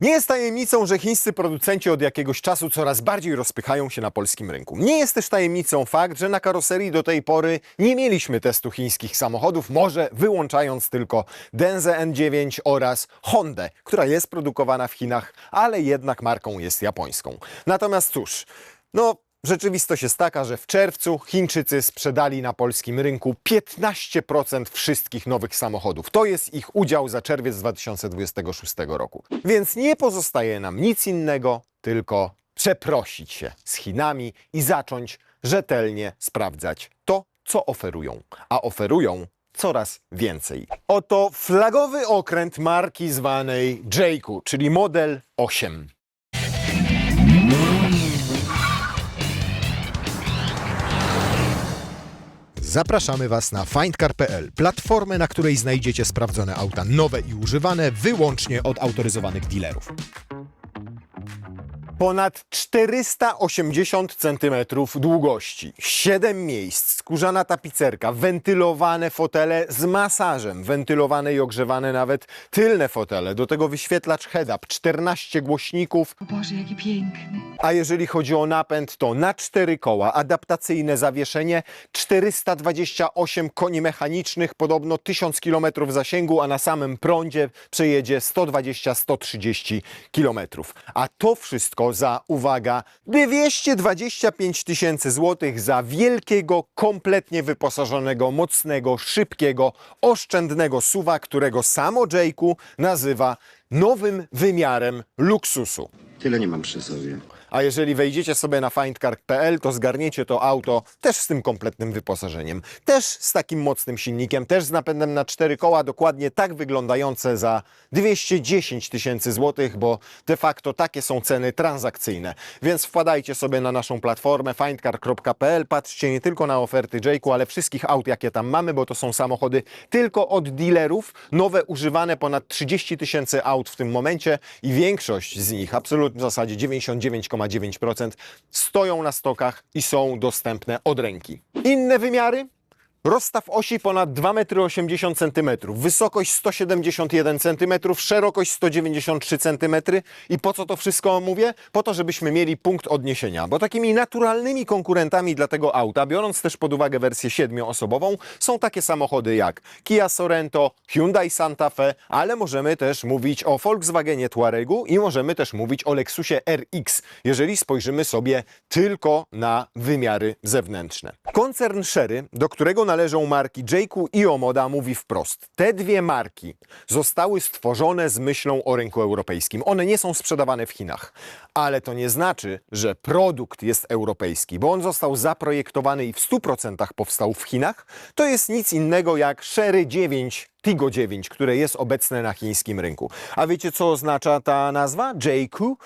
Nie jest tajemnicą, że chińscy producenci od jakiegoś czasu coraz bardziej rozpychają się na polskim rynku. Nie jest też tajemnicą fakt, że na karoserii do tej pory nie mieliśmy testu chińskich samochodów, może wyłączając tylko Denzę N9 oraz Hondę, która jest produkowana w Chinach, ale jednak marką jest japońską. Natomiast cóż, rzeczywistość jest taka, że w czerwcu Chińczycy sprzedali na polskim rynku 15% wszystkich nowych samochodów. To jest ich udział za czerwiec 2026 roku. Więc nie pozostaje nam nic innego, tylko przeprosić się z Chinami i zacząć rzetelnie sprawdzać to, co oferują. A oferują coraz więcej. Oto flagowy okręt marki zwanej Jayco, czyli model 8. Zapraszamy Was na findcar.pl, platformę, na której znajdziecie sprawdzone auta nowe i używane wyłącznie od autoryzowanych dealerów. Ponad 480 cm długości, 7 miejsc, skórzana tapicerka, wentylowane fotele z masażem, wentylowane i ogrzewane nawet tylne fotele, do tego wyświetlacz head-up, 14 głośników. O Boże, jaki piękny. A jeżeli chodzi o napęd, to na 4 koła, adaptacyjne zawieszenie, 428 koni mechanicznych, podobno 1000 km zasięgu, a na samym prądzie przejedzie 120-130 km. A to wszystko za, uwaga, 225 000 złotych za wielkiego, kompletnie wyposażonego, mocnego, szybkiego, oszczędnego SUV-a, którego samo Jayco nazywa nowym wymiarem luksusu. Tyle nie mam przy sobie. A jeżeli wejdziecie sobie na findcar.pl, to zgarniecie to auto też z tym kompletnym wyposażeniem. Też z takim mocnym silnikiem, też z napędem na 4 koła, dokładnie tak wyglądające za 210 000 złotych, bo de facto takie są ceny transakcyjne. Więc wpadajcie sobie na naszą platformę findcar.pl, patrzcie nie tylko na oferty Jayco, ale wszystkich aut, jakie tam mamy, bo to są samochody tylko od dealerów, nowe, używane, ponad 30 000 aut w tym momencie i większość z nich, absolutnie w zasadzie 99,9% stoją na stokach i są dostępne od ręki. Inne wymiary? Rozstaw osi ponad 2,80 m, wysokość 171 cm, szerokość 193 cm. I po co to wszystko mówię? Po to, żebyśmy mieli punkt odniesienia, bo takimi naturalnymi konkurentami dla tego auta, biorąc też pod uwagę wersję 7-osobową, są takie samochody jak Kia Sorento, Hyundai Santa Fe, ale możemy też mówić o Volkswagenie Touaregu i możemy też mówić o Lexusie RX, jeżeli spojrzymy sobie tylko na wymiary zewnętrzne. Koncern Chery, do którego należą marki Jayco i Omoda, mówi wprost: te dwie marki zostały stworzone z myślą o rynku europejskim. One nie są sprzedawane w Chinach, ale to nie znaczy, że produkt jest europejski, bo on został zaprojektowany i w 100% powstał w Chinach. To jest nic innego jak Chery 9, Tiggo 9, które jest obecne na chińskim rynku. A wiecie, co oznacza ta nazwa? Jayco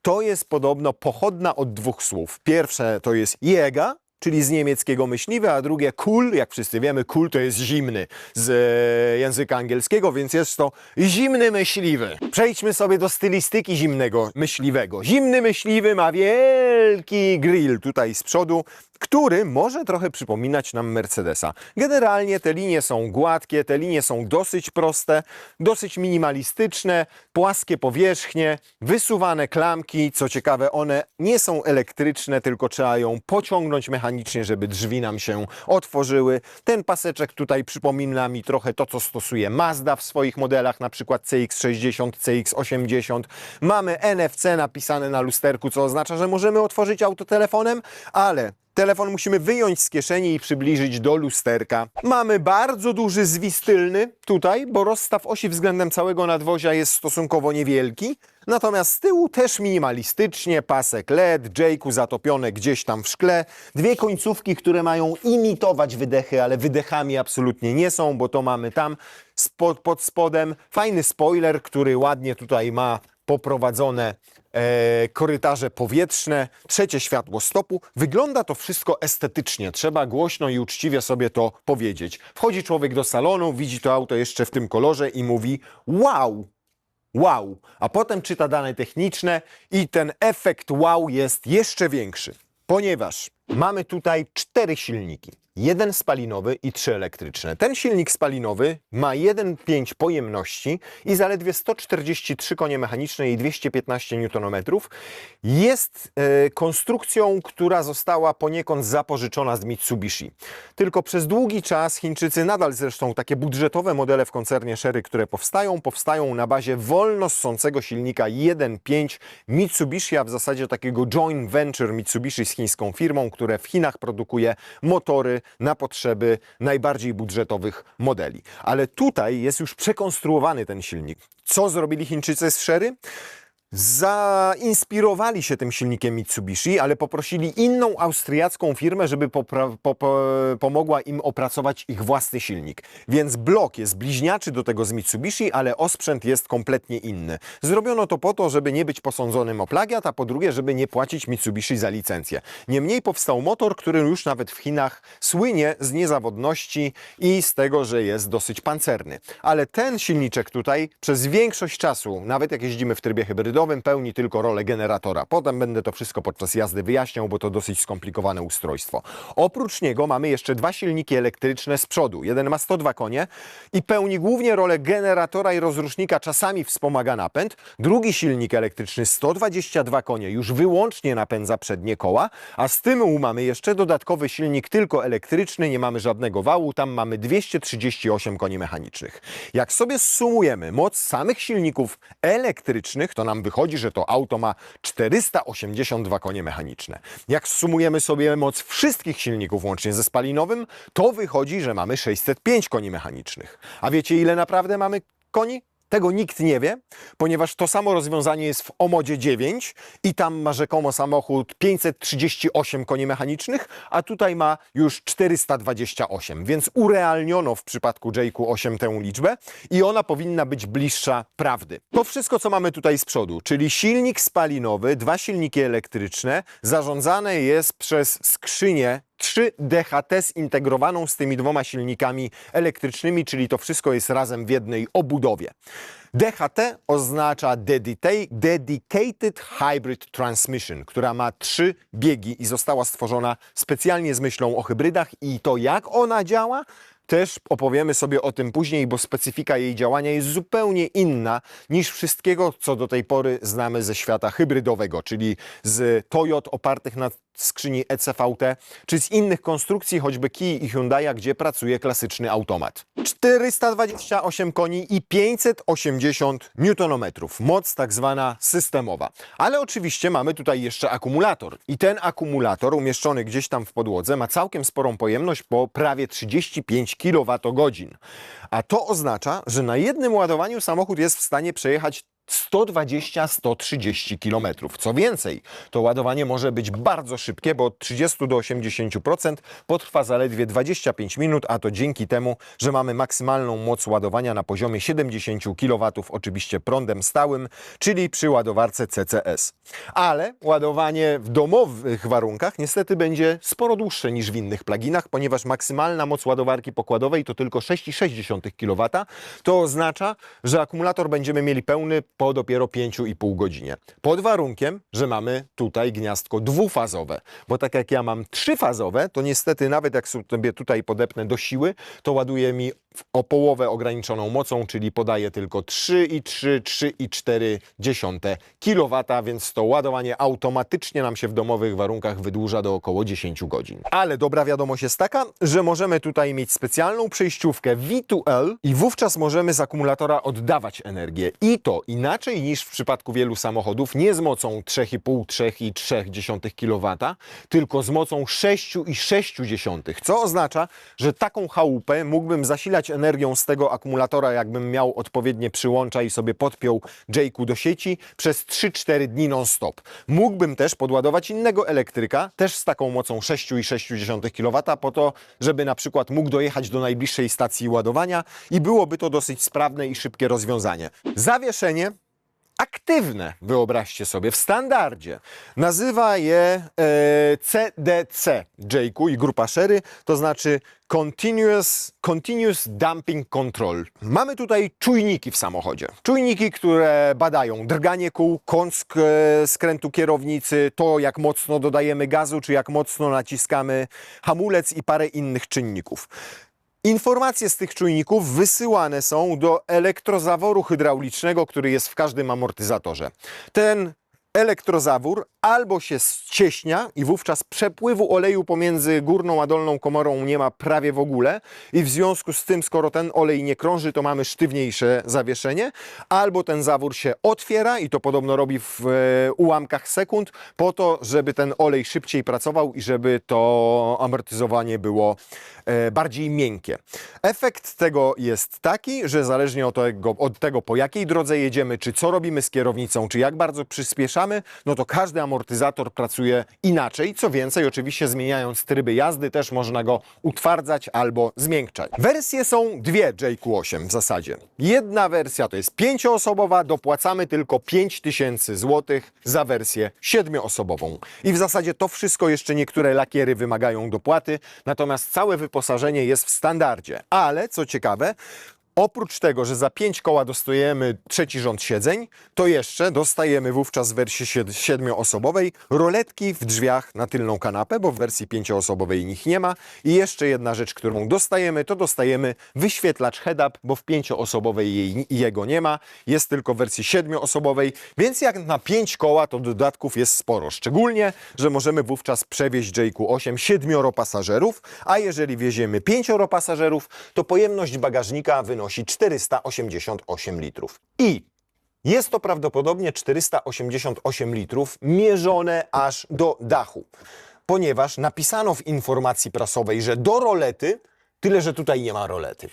to jest podobno pochodna od dwóch słów. Pierwsze to jest Jäger, czyli z niemieckiego myśliwy, a drugie cool, jak wszyscy wiemy, cool to jest zimny z języka angielskiego, więc jest to zimny myśliwy. Przejdźmy sobie do stylistyki zimnego myśliwego. Zimny myśliwy ma wielki grill tutaj z przodu, który może trochę przypominać nam Mercedesa. Generalnie te linie są gładkie, te linie są dosyć proste, dosyć minimalistyczne, płaskie powierzchnie, wysuwane klamki. Co ciekawe, one nie są elektryczne, tylko trzeba ją pociągnąć mechanicznie, żeby drzwi nam się otworzyły. Ten paseczek tutaj przypomina mi trochę to, co stosuje Mazda w swoich modelach, na przykład CX-60, CX-80. Mamy NFC napisane na lusterku, co oznacza, że możemy otworzyć auto telefonem, ale telefon musimy wyjąć z kieszeni i przybliżyć do lusterka. Mamy bardzo duży zwis tylny tutaj, bo rozstaw osi względem całego nadwozia jest stosunkowo niewielki. Natomiast z tyłu też minimalistycznie, pasek LED, Jayco zatopione gdzieś tam w szkle. Dwie końcówki, które mają imitować wydechy, ale wydechami absolutnie nie są, bo to mamy tam pod spodem. Fajny spoiler, który ładnie tutaj ma poprowadzone korytarze powietrzne, trzecie światło stopu. Wygląda to wszystko estetycznie, trzeba głośno i uczciwie sobie to powiedzieć. Wchodzi człowiek do salonu, widzi to auto jeszcze w tym kolorze i mówi wow, wow, a potem czyta dane techniczne i ten efekt wow jest jeszcze większy, ponieważ mamy tutaj 4 silniki. jeden spalinowy i 3 elektryczne. Ten silnik spalinowy ma 1,5 pojemności i zaledwie 143 konie mechaniczne i 215 Nm. Jest konstrukcją, która została poniekąd zapożyczona z Mitsubishi. Tylko przez długi czas Chińczycy, nadal zresztą takie budżetowe modele w koncernie Chery, które powstają na bazie wolno ssącego silnika 1.5 Mitsubishi, a w zasadzie takiego joint venture Mitsubishi z chińską firmą, które w Chinach produkuje motory na potrzeby najbardziej budżetowych modeli. Ale tutaj jest już przekonstruowany ten silnik. Co zrobili Chińczycy z Chery? Zainspirowali się tym silnikiem Mitsubishi, ale poprosili inną austriacką firmę, żeby pomogła im opracować ich własny silnik. Więc blok jest bliźniaczy do tego z Mitsubishi, ale osprzęt jest kompletnie inny. Zrobiono to po to, żeby nie być posądzonym o plagiat, a po drugie, żeby nie płacić Mitsubishi za licencję. Niemniej powstał motor, który już nawet w Chinach słynie z niezawodności i z tego, że jest dosyć pancerny. Ale ten silniczek tutaj przez większość czasu, nawet jak jeździmy w trybie hybrydowym, pełni tylko rolę generatora. Potem będę to wszystko podczas jazdy wyjaśniał, bo to dosyć skomplikowane ustrojstwo. Oprócz niego mamy jeszcze dwa silniki elektryczne z przodu. Jeden ma 102 konie i pełni głównie rolę generatora i rozrusznika, czasami wspomaga napęd. Drugi silnik elektryczny 122 konie już wyłącznie napędza przednie koła, a z tyłu mamy jeszcze dodatkowy silnik tylko elektryczny, nie mamy żadnego wału, tam mamy 238 koni mechanicznych. Jak sobie zsumujemy moc samych silników elektrycznych, to nam wychodzi, że to auto ma 482 konie mechaniczne. Jak zsumujemy sobie moc wszystkich silników łącznie ze spalinowym, to wychodzi, że mamy 605 koni mechanicznych. A wiecie, ile naprawdę mamy koni? Tego nikt nie wie, ponieważ to samo rozwiązanie jest w Omodzie 9 i tam ma rzekomo samochód 538 koni mechanicznych, a tutaj ma już 428, więc urealniono w przypadku Jayku 8 tę liczbę i ona powinna być bliższa prawdy. To wszystko, co mamy tutaj z przodu, czyli silnik spalinowy, dwa silniki elektryczne, zarządzane jest przez skrzynię 3 DHT zintegrowaną z tymi dwoma silnikami elektrycznymi, czyli to wszystko jest razem w jednej obudowie. DHT oznacza Dedicated Hybrid Transmission, która ma 3 biegi i została stworzona specjalnie z myślą o hybrydach i to, jak ona działa, też opowiemy sobie o tym później, bo specyfika jej działania jest zupełnie inna niż wszystkiego, co do tej pory znamy ze świata hybrydowego, czyli z Toyot opartych na skrzyni ECVT, czy z innych konstrukcji, choćby Kia i Hyundai'a, gdzie pracuje klasyczny automat. 428 koni i 580 Nm. Moc tak zwana systemowa. Ale oczywiście mamy tutaj jeszcze akumulator. I ten akumulator umieszczony gdzieś tam w podłodze ma całkiem sporą pojemność, po prawie 35 kWh. A to oznacza, że na jednym ładowaniu samochód jest w stanie przejechać 120-130 km. Co więcej, to ładowanie może być bardzo szybkie, bo od 30 do 80% potrwa zaledwie 25 minut, a to dzięki temu, że mamy maksymalną moc ładowania na poziomie 70 kW, oczywiście prądem stałym, czyli przy ładowarce CCS. Ale ładowanie w domowych warunkach niestety będzie sporo dłuższe niż w innych pluginach, ponieważ maksymalna moc ładowarki pokładowej to tylko 6,6 kW. To oznacza, że akumulator będziemy mieli pełny po dopiero 5,5 godzinie. Pod warunkiem, że mamy tutaj gniazdko dwufazowe. Bo tak jak ja mam trzyfazowe, to niestety nawet jak sobie tutaj podepnę do siły, to ładuje mi o połowę ograniczoną mocą, czyli podaje tylko 3,3-3,4 kW, więc to ładowanie automatycznie nam się w domowych warunkach wydłuża do około 10 godzin. Ale dobra wiadomość jest taka, że możemy tutaj mieć specjalną przejściówkę V2L i wówczas możemy z akumulatora oddawać energię. I to inaczej niż w przypadku wielu samochodów, nie z mocą 3,5-3,3 kW, tylko z mocą 6,6, co oznacza, że taką chałupę mógłbym zasilać energią z tego akumulatora, jakbym miał odpowiednie przyłącza i sobie podpiął Jayku do sieci przez 3-4 dni non-stop. Mógłbym też podładować innego elektryka, też z taką mocą 6,6 kW, po to, żeby na przykład mógł dojechać do najbliższej stacji ładowania i byłoby to dosyć sprawne i szybkie rozwiązanie. Zawieszenie aktywne, wyobraźcie sobie, w standardzie. Nazywa je CDC, Jayku i grupa Sherry, to znaczy Continuous Damping Control. Mamy tutaj czujniki w samochodzie. Czujniki, które badają drganie kół, kąt skrętu kierownicy, to jak mocno dodajemy gazu, czy jak mocno naciskamy hamulec i parę innych czynników. Informacje z tych czujników wysyłane są do elektrozaworu hydraulicznego, który jest w każdym amortyzatorze. Ten elektrozawór albo się ścieśnia i wówczas przepływu oleju pomiędzy górną a dolną komorą nie ma prawie w ogóle i w związku z tym, skoro ten olej nie krąży, to mamy sztywniejsze zawieszenie, albo ten zawór się otwiera i to podobno robi w ułamkach sekund po to, żeby ten olej szybciej pracował i żeby to amortyzowanie było bardziej miękkie. Efekt tego jest taki, że zależnie od tego, po jakiej drodze jedziemy, czy co robimy z kierownicą, czy jak bardzo przyspieszamy, no to każdy amortyzator pracuje inaczej. Co więcej, oczywiście zmieniając tryby jazdy też można go utwardzać albo zmiękczać. Wersje są dwie Jayku 8 w zasadzie. Jedna wersja to jest 5-osobowa, dopłacamy tylko 5000 zł za wersję 7-osobową. I w zasadzie to wszystko, jeszcze niektóre lakiery wymagają dopłaty, natomiast całe wyposażenie jest w standardzie. Ale co ciekawe, oprócz tego, że za 5 koła dostajemy trzeci rząd siedzeń, to jeszcze dostajemy wówczas w wersji 7-osobowej roletki w drzwiach na tylną kanapę, bo w wersji 5-osobowej ich nie ma. I jeszcze jedna rzecz, którą dostajemy, to dostajemy wyświetlacz head-up, bo w 5-osobowej jego nie ma. Jest tylko w wersji 7-osobowej, więc jak na 5 koła to dodatków jest sporo. Szczególnie, że możemy wówczas przewieźć Jayku 8 7 pasażerów, a jeżeli wieziemy 5 pasażerów, to pojemność bagażnika wynosi 488 litrów. I jest to prawdopodobnie 488 litrów mierzone aż do dachu, ponieważ napisano w informacji prasowej, że do rolety, tyle że tutaj nie ma rolety.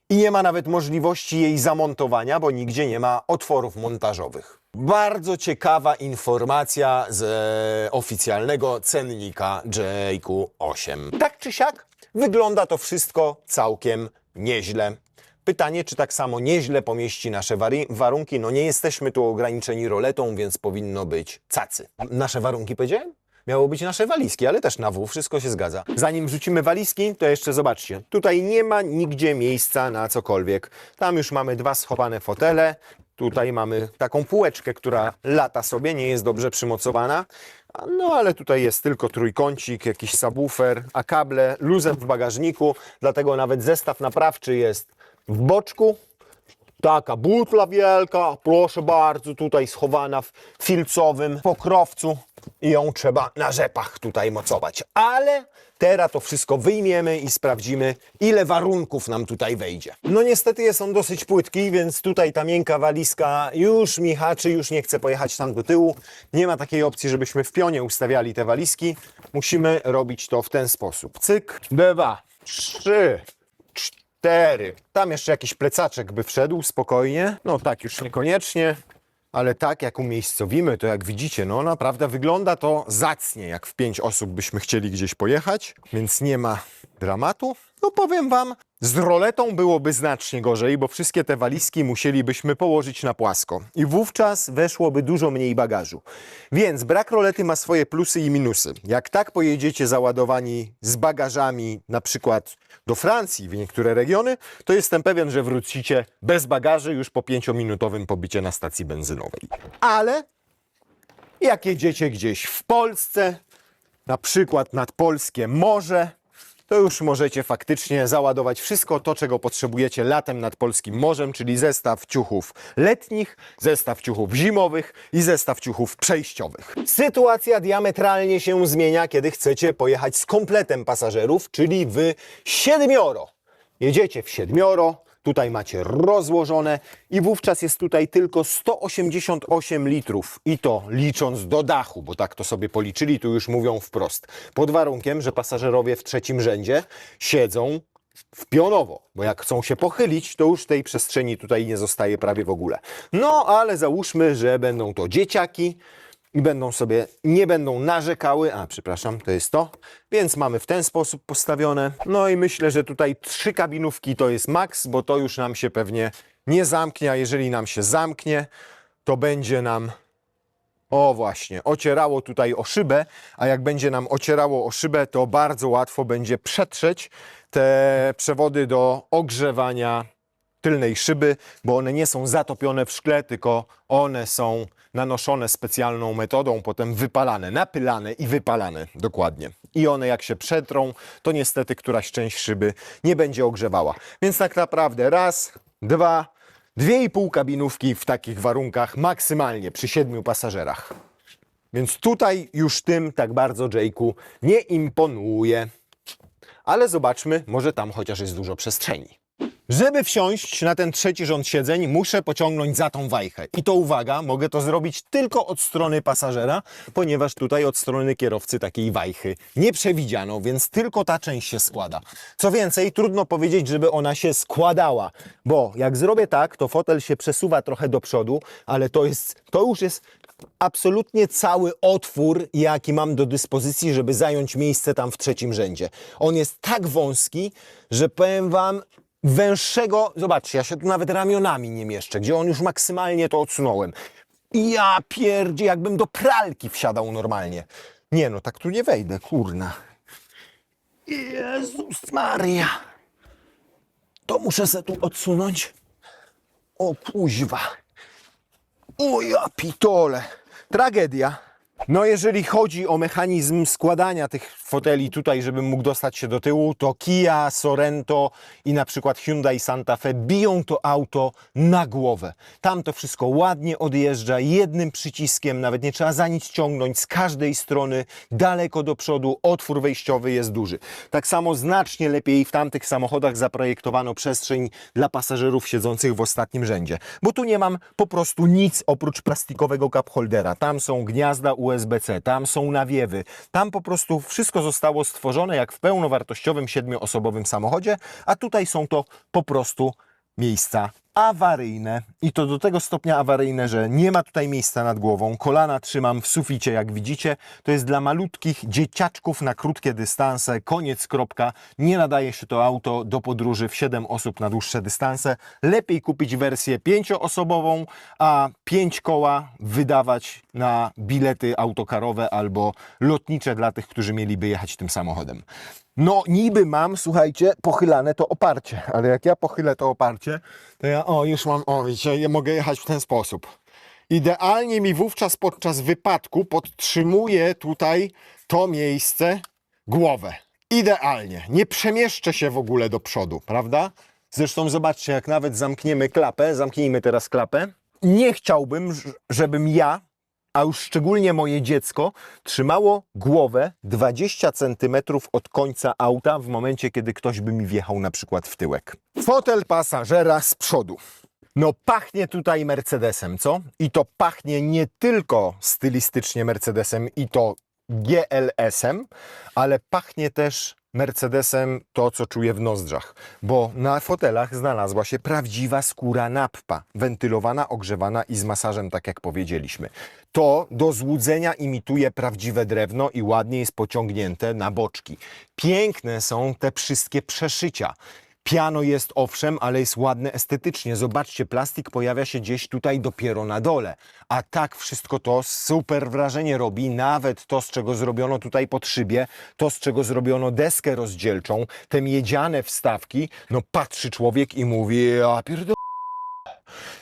I nie ma nawet możliwości jej zamontowania, bo nigdzie nie ma otworów montażowych. Bardzo ciekawa informacja z oficjalnego cennika Jayku 8. Tak czy siak wygląda to wszystko całkiem nieźle. Pytanie, czy tak samo nieźle pomieści nasze warunki? No nie jesteśmy tu ograniczeni roletą, więc powinno być cacy. Nasze warunki powiedziałem? Miało być nasze walizki, ale też na W, wszystko się zgadza. Zanim wrzucimy walizki, to jeszcze zobaczcie. Tutaj nie ma nigdzie miejsca na cokolwiek. Tam już mamy 2 schowane fotele. Tutaj mamy taką półeczkę, która lata sobie, nie jest dobrze przymocowana. No ale tutaj jest tylko trójkącik, jakiś subwoofer, a kable luzem w bagażniku. Dlatego nawet zestaw naprawczy jest w boczku. Taka butla wielka, proszę bardzo, tutaj schowana w filcowym pokrowcu i ją trzeba na rzepach tutaj mocować. Ale teraz to wszystko wyjmiemy i sprawdzimy, ile warunków nam tutaj wejdzie. No niestety jest on dosyć płytki, więc tutaj ta miękka walizka już mi haczy, już nie chce pojechać tam do tyłu. Nie ma takiej opcji, żebyśmy w pionie ustawiali te walizki. Musimy robić to w ten sposób. Cyk, 2, 3, 4. Tam jeszcze jakiś plecaczek by wszedł spokojnie. No tak już niekoniecznie, ale tak jak umiejscowimy, to jak widzicie, no naprawdę wygląda to zacnie, jak w 5 osób byśmy chcieli gdzieś pojechać, więc nie ma dramatu. No powiem wam, z roletą byłoby znacznie gorzej, bo wszystkie te walizki musielibyśmy położyć na płasko i wówczas weszłoby dużo mniej bagażu. Więc brak rolety ma swoje plusy i minusy. Jak tak pojedziecie załadowani z bagażami na przykład do Francji, w niektóre regiony, to jestem pewien, że wrócicie bez bagaży już po 5-minutowym pobycie na stacji benzynowej. Ale jak jedziecie gdzieś w Polsce, na przykład nad polskie morze, to już możecie faktycznie załadować wszystko to, czego potrzebujecie latem nad polskim morzem, czyli zestaw ciuchów letnich, zestaw ciuchów zimowych i zestaw ciuchów przejściowych. Sytuacja diametralnie się zmienia, kiedy chcecie pojechać z kompletem pasażerów, czyli wy 7. Jedziecie w 7, tutaj macie rozłożone i wówczas jest tutaj tylko 188 litrów i to licząc do dachu, bo tak to sobie policzyli, tu już mówią wprost. Pod warunkiem, że pasażerowie w 3. rzędzie siedzą w pionowo, bo jak chcą się pochylić, to już tej przestrzeni tutaj nie zostaje prawie w ogóle. No ale załóżmy, że będą to dzieciaki i nie będą narzekały, przepraszam, to jest to, więc mamy w ten sposób postawione. No i myślę, że tutaj 3 kabinówki to jest maks, bo to już nam się pewnie nie zamknie, a jeżeli nam się zamknie, to będzie nam, o właśnie, ocierało tutaj o szybę, a jak będzie nam ocierało o szybę, to bardzo łatwo będzie przetrzeć te przewody do ogrzewania tylnej szyby, bo one nie są zatopione w szkle, tylko one są nanoszone specjalną metodą, potem wypalane, napylane i wypalane dokładnie. I one jak się przetrą, to niestety któraś część szyby nie będzie ogrzewała. Więc tak naprawdę raz, dwa, 2,5 kabinówki w takich warunkach maksymalnie przy 7 pasażerach. Więc tutaj już tym tak bardzo Jake'u nie imponuje. Ale zobaczmy, może tam chociaż jest dużo przestrzeni. Żeby wsiąść na ten trzeci rząd siedzeń, muszę pociągnąć za tą wajchę. I to uwaga, mogę to zrobić tylko od strony pasażera, ponieważ tutaj od strony kierowcy takiej wajchy nie przewidziano, więc tylko ta część się składa. Co więcej, trudno powiedzieć, żeby ona się składała, bo jak zrobię tak, to fotel się przesuwa trochę do przodu, ale to już jest absolutnie cały otwór, jaki mam do dyspozycji, żeby zająć miejsce tam w trzecim rzędzie. On jest tak wąski, że powiem wam, węższego, zobaczcie, ja się tu nawet ramionami nie mieszczę, gdzie on już maksymalnie to odsunąłem. Ja pierdzie, jakbym do pralki wsiadał normalnie. Nie no, tak tu nie wejdę, kurna. Jezus Maria. To muszę se tu odsunąć. O kuźwa. O ja pitole. Tragedia. No jeżeli chodzi o mechanizm składania tych foteli tutaj, żebym mógł dostać się do tyłu, to Kia, Sorento i na przykład Hyundai Santa Fe biją to auto na głowę. Tam to wszystko ładnie odjeżdża jednym przyciskiem, nawet nie trzeba za nic ciągnąć z każdej strony, daleko do przodu, otwór wejściowy jest duży. Tak samo znacznie lepiej w tamtych samochodach zaprojektowano przestrzeń dla pasażerów siedzących w ostatnim rzędzie, bo tu nie mam po prostu nic oprócz plastikowego cup holdera. Tam są gniazda USB-C, tam są nawiewy, tam po prostu wszystko zostało stworzone jak w pełnowartościowym 7-osobowym samochodzie, a tutaj są to po prostu miejsca awaryjne i to do tego stopnia awaryjne, że nie ma tutaj miejsca nad głową, kolana trzymam w suficie, jak widzicie, to jest dla malutkich dzieciaczków na krótkie dystanse, koniec, kropka, nie nadaje się to auto do podróży w 7 osób na dłuższe dystanse, lepiej kupić wersję 5-osobową, a 5 koła wydawać na bilety autokarowe albo lotnicze dla tych, którzy mieliby jechać tym samochodem. No niby mam, słuchajcie, pochylane to oparcie, ale jak ja pochylę to oparcie, to ja, już mam, widzicie, ja mogę jechać w ten sposób. Idealnie mi wówczas podczas wypadku podtrzymuje tutaj to miejsce głowę. Idealnie. Nie przemieszczę się w ogóle do przodu, prawda? Zresztą zobaczcie, jak nawet zamkniemy klapę, zamknijmy teraz klapę. Nie chciałbym, żebym ja, a już szczególnie moje dziecko, trzymało głowę 20 cm od końca auta w momencie, kiedy ktoś by mi wjechał na przykład w tyłek. Fotel pasażera z przodu. No pachnie tutaj Mercedesem, co? I to pachnie nie tylko stylistycznie Mercedesem i to GLS-em, ale pachnie też Mercedesem to, co czuję w nozdrzach, bo na fotelach znalazła się prawdziwa skóra nappa, wentylowana, ogrzewana i z masażem, tak jak powiedzieliśmy. To do złudzenia imituje prawdziwe drewno i ładnie jest pociągnięte na boczki. Piękne są te wszystkie przeszycia. Piano jest owszem, ale jest ładne estetycznie. Zobaczcie, plastik pojawia się gdzieś tutaj dopiero na dole. A tak wszystko to super wrażenie robi. Nawet to, z czego zrobiono tutaj pod szybie, to, z czego zrobiono deskę rozdzielczą, te miedziane wstawki, no patrzy człowiek i mówi, ja pierdolę.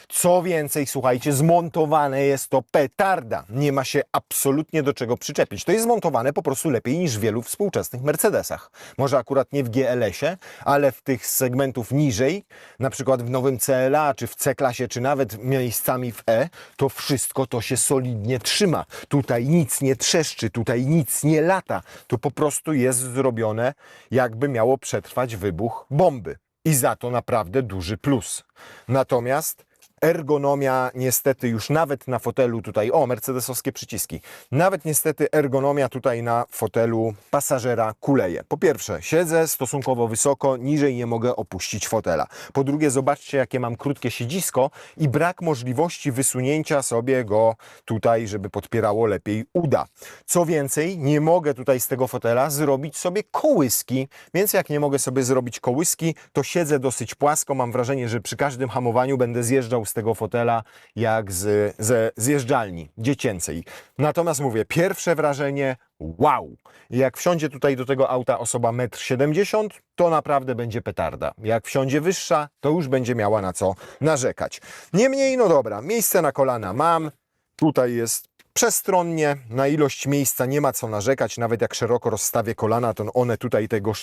Co więcej, słuchajcie, zmontowane jest to petarda. Nie ma się absolutnie do czego przyczepić. To jest zmontowane po prostu lepiej niż w wielu współczesnych Mercedesach. Może akurat nie w GLS-ie, ale w tych segmentów niżej, na przykład w nowym CLA, czy w C-klasie, czy nawet miejscami w E, to wszystko to się solidnie trzyma. Tutaj nic nie trzeszczy, tutaj nic nie lata. To po prostu jest zrobione, jakby miało przetrwać wybuch bomby. I za to naprawdę duży plus. Natomiast ergonomia niestety już nawet na fotelu tutaj, mercedesowskie przyciski, nawet niestety ergonomia tutaj na fotelu pasażera kuleje. Po pierwsze, siedzę stosunkowo wysoko, niżej nie mogę opuścić fotela. Po drugie, zobaczcie, jakie mam krótkie siedzisko i brak możliwości wysunięcia sobie go tutaj, żeby podpierało lepiej uda. Co więcej, nie mogę tutaj z tego fotela zrobić sobie kołyski, więc jak nie mogę sobie zrobić kołyski, to siedzę dosyć płasko. Mam wrażenie, że przy każdym hamowaniu będę zjeżdżał z tego fotela jak ze zjeżdżalni dziecięcej. Natomiast mówię, pierwsze wrażenie wow! Jak wsiądzie tutaj do tego auta osoba 1,70 m, to naprawdę będzie petarda. Jak wsiądzie wyższa, to już będzie miała na co narzekać. Niemniej, no dobra, miejsce na kolana mam. Tutaj jest przestronnie, na ilość miejsca nie ma co narzekać. Nawet jak szeroko rozstawię kolana, to one tutaj tego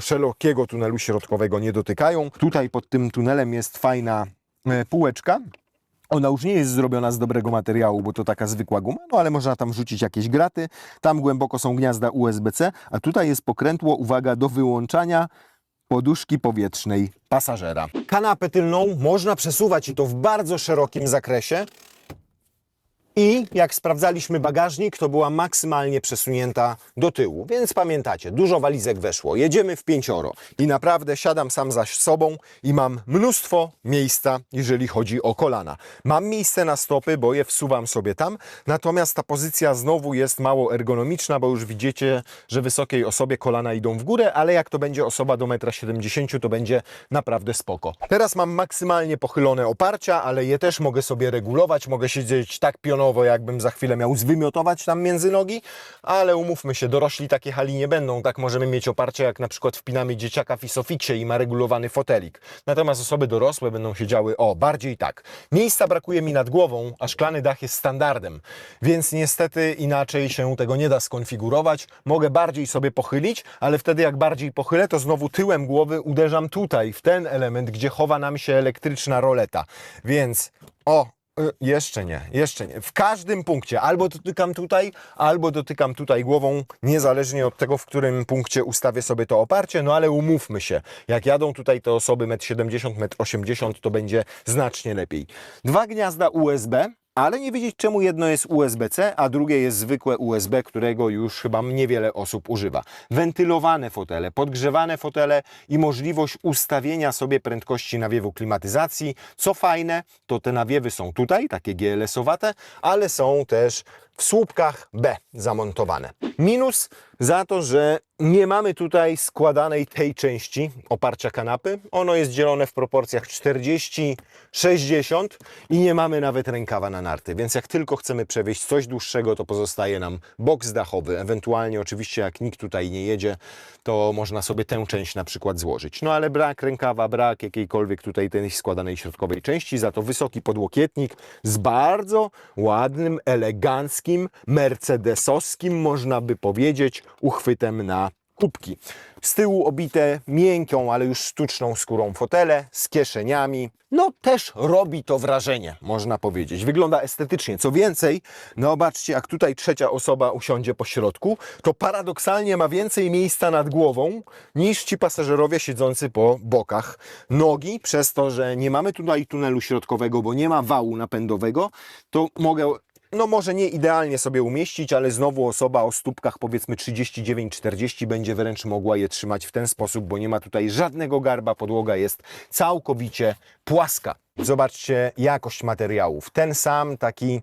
szerokiego tunelu środkowego nie dotykają. Tutaj pod tym tunelem jest fajna półeczka. Ona już nie jest zrobiona z dobrego materiału, bo to taka zwykła guma, no ale można tam wrzucić jakieś graty. Tam głęboko są gniazda USB-C, a tutaj jest pokrętło, uwaga, do wyłączania poduszki powietrznej pasażera. Kanapę tylną można przesuwać i to w bardzo szerokim zakresie. I jak sprawdzaliśmy bagażnik, to była maksymalnie przesunięta do tyłu. Więc pamiętacie, dużo walizek weszło. Jedziemy w 5 i naprawdę siadam sam za sobą i mam mnóstwo miejsca, jeżeli chodzi o kolana. Mam miejsce na stopy, bo je wsuwam sobie tam. Natomiast ta pozycja znowu jest mało ergonomiczna, bo już widzicie, że wysokiej osobie kolana idą w górę, ale jak to będzie osoba do 1,70 m, to będzie naprawdę spoko. Teraz mam maksymalnie pochylone oparcia, ale je też mogę sobie regulować. Mogę siedzieć tak pionowo, jakbym za chwilę miał zwymiotować tam między nogi, ale umówmy się, dorośli takie hali nie będą. Tak możemy mieć oparcie, jak na przykład wpinamy dzieciaka w Isofixie i ma regulowany fotelik. Natomiast osoby dorosłe będą siedziały, bardziej tak. Miejsca brakuje mi nad głową, a szklany dach jest standardem, więc niestety inaczej się tego nie da skonfigurować. Mogę bardziej sobie pochylić, ale wtedy jak bardziej pochylę, to znowu tyłem głowy uderzam tutaj, w ten element, gdzie chowa nam się elektryczna roleta. Więc jeszcze nie. W każdym punkcie albo dotykam tutaj głową, niezależnie od tego, w którym punkcie ustawię sobie to oparcie, no ale umówmy się, jak jadą tutaj te osoby 1,70 m, 1,80 m, to będzie znacznie lepiej. 2 gniazda USB, ale nie wiedzieć czemu jedno jest USB-C, a drugie jest zwykłe USB, którego już chyba niewiele osób używa. Wentylowane fotele, podgrzewane fotele i możliwość ustawienia sobie prędkości nawiewu klimatyzacji. Co fajne, to te nawiewy są tutaj, takie GLS-owate, ale są też w słupkach B zamontowane. Minus za to, że nie mamy tutaj składanej tej części oparcia kanapy. Ono jest dzielone w proporcjach 40-60 i nie mamy nawet rękawa na narty. Więc jak tylko chcemy przewieźć coś dłuższego, to pozostaje nam boks dachowy. Ewentualnie oczywiście jak nikt tutaj nie jedzie, to można sobie tę część na przykład złożyć. No ale brak rękawa, brak jakiejkolwiek tutaj tej składanej środkowej części. Za to wysoki podłokietnik z bardzo ładnym, eleganckim, mercedesowskim, można by powiedzieć, uchwytem na kubki. Z tyłu obite miękką, ale już sztuczną skórą fotele, z kieszeniami. No też robi to wrażenie, można powiedzieć. Wygląda estetycznie. Co więcej, no zobaczcie, jak tutaj trzecia osoba usiądzie po środku, to paradoksalnie ma więcej miejsca nad głową niż ci pasażerowie siedzący po bokach. Nogi, przez to, że nie mamy tutaj tunelu środkowego, bo nie ma wału napędowego, to mogę może nie idealnie sobie umieścić, ale znowu osoba o stópkach powiedzmy 39-40 będzie wręcz mogła je trzymać w ten sposób, bo nie ma tutaj żadnego garba, podłoga jest całkowicie płaska. Zobaczcie jakość materiałów. Ten sam taki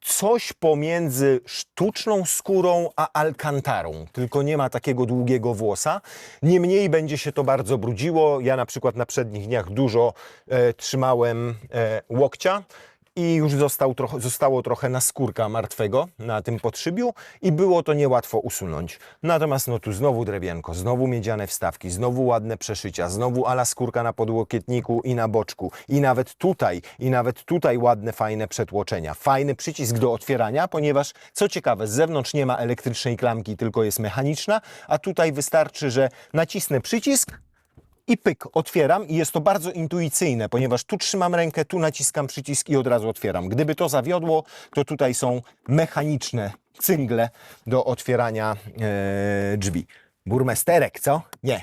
coś pomiędzy sztuczną skórą a alkantarą, tylko nie ma takiego długiego włosa. Niemniej będzie się to bardzo brudziło. Ja na przykład na przednich dniach dużo trzymałem łokcia i już zostało trochę naskórka martwego na tym podszybiu i było to niełatwo usunąć. Natomiast no tu znowu drewienko, znowu miedziane wstawki, znowu ładne przeszycia, znowu ala skórka na podłokietniku i na boczku i nawet tutaj ładne, fajne przetłoczenia. Fajny przycisk do otwierania, ponieważ co ciekawe, z zewnątrz nie ma elektrycznej klamki, tylko jest mechaniczna, a tutaj wystarczy, że nacisnę przycisk i pyk, otwieram i jest to bardzo intuicyjne, ponieważ tu trzymam rękę, tu naciskam przycisk i od razu otwieram. Gdyby to zawiodło, to tutaj są mechaniczne cyngle do otwierania drzwi. Burmesterek, co?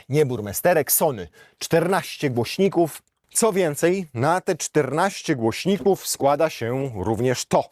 Nie burmesterek, Sony. 14 głośników. Co więcej, na te 14 głośników składa się również to.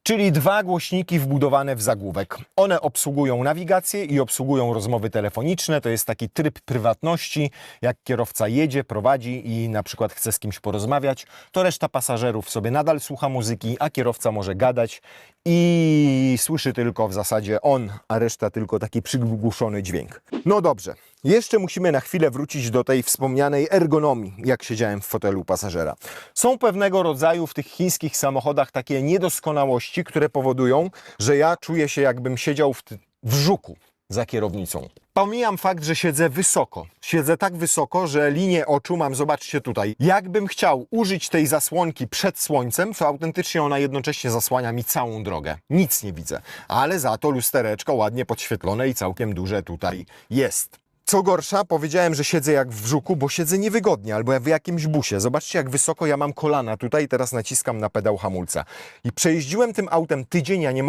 Czyli 2 głośniki wbudowane w zagłówek. One obsługują nawigację i obsługują rozmowy telefoniczne. To jest taki tryb prywatności. Jak kierowca jedzie, prowadzi i na przykład chce z kimś porozmawiać, to reszta pasażerów sobie nadal słucha muzyki, a kierowca może gadać i słyszy tylko w zasadzie on, a reszta tylko taki przygłuszony dźwięk. No dobrze, jeszcze musimy na chwilę wrócić do tej wspomnianej ergonomii, jak siedziałem w fotelu pasażera. Są pewnego rodzaju w tych chińskich samochodach takie niedoskonałości, które powodują, że ja czuję się, jakbym siedział w żuku za kierownicą. Pomijam fakt, że siedzę wysoko. Siedzę tak wysoko, że linię oczu mam, zobaczcie tutaj. Jakbym chciał użyć tej zasłonki przed słońcem, to autentycznie ona jednocześnie zasłania mi całą drogę. Nic nie widzę. Ale za to lustereczko ładnie podświetlone i całkiem duże tutaj jest. Co gorsza, powiedziałem, że siedzę jak w żuku, bo siedzę niewygodnie, albo w jakimś busie. Zobaczcie, jak wysoko ja mam kolana tutaj i teraz naciskam na pedał hamulca. I przejeździłem tym autem tydzień, ja nie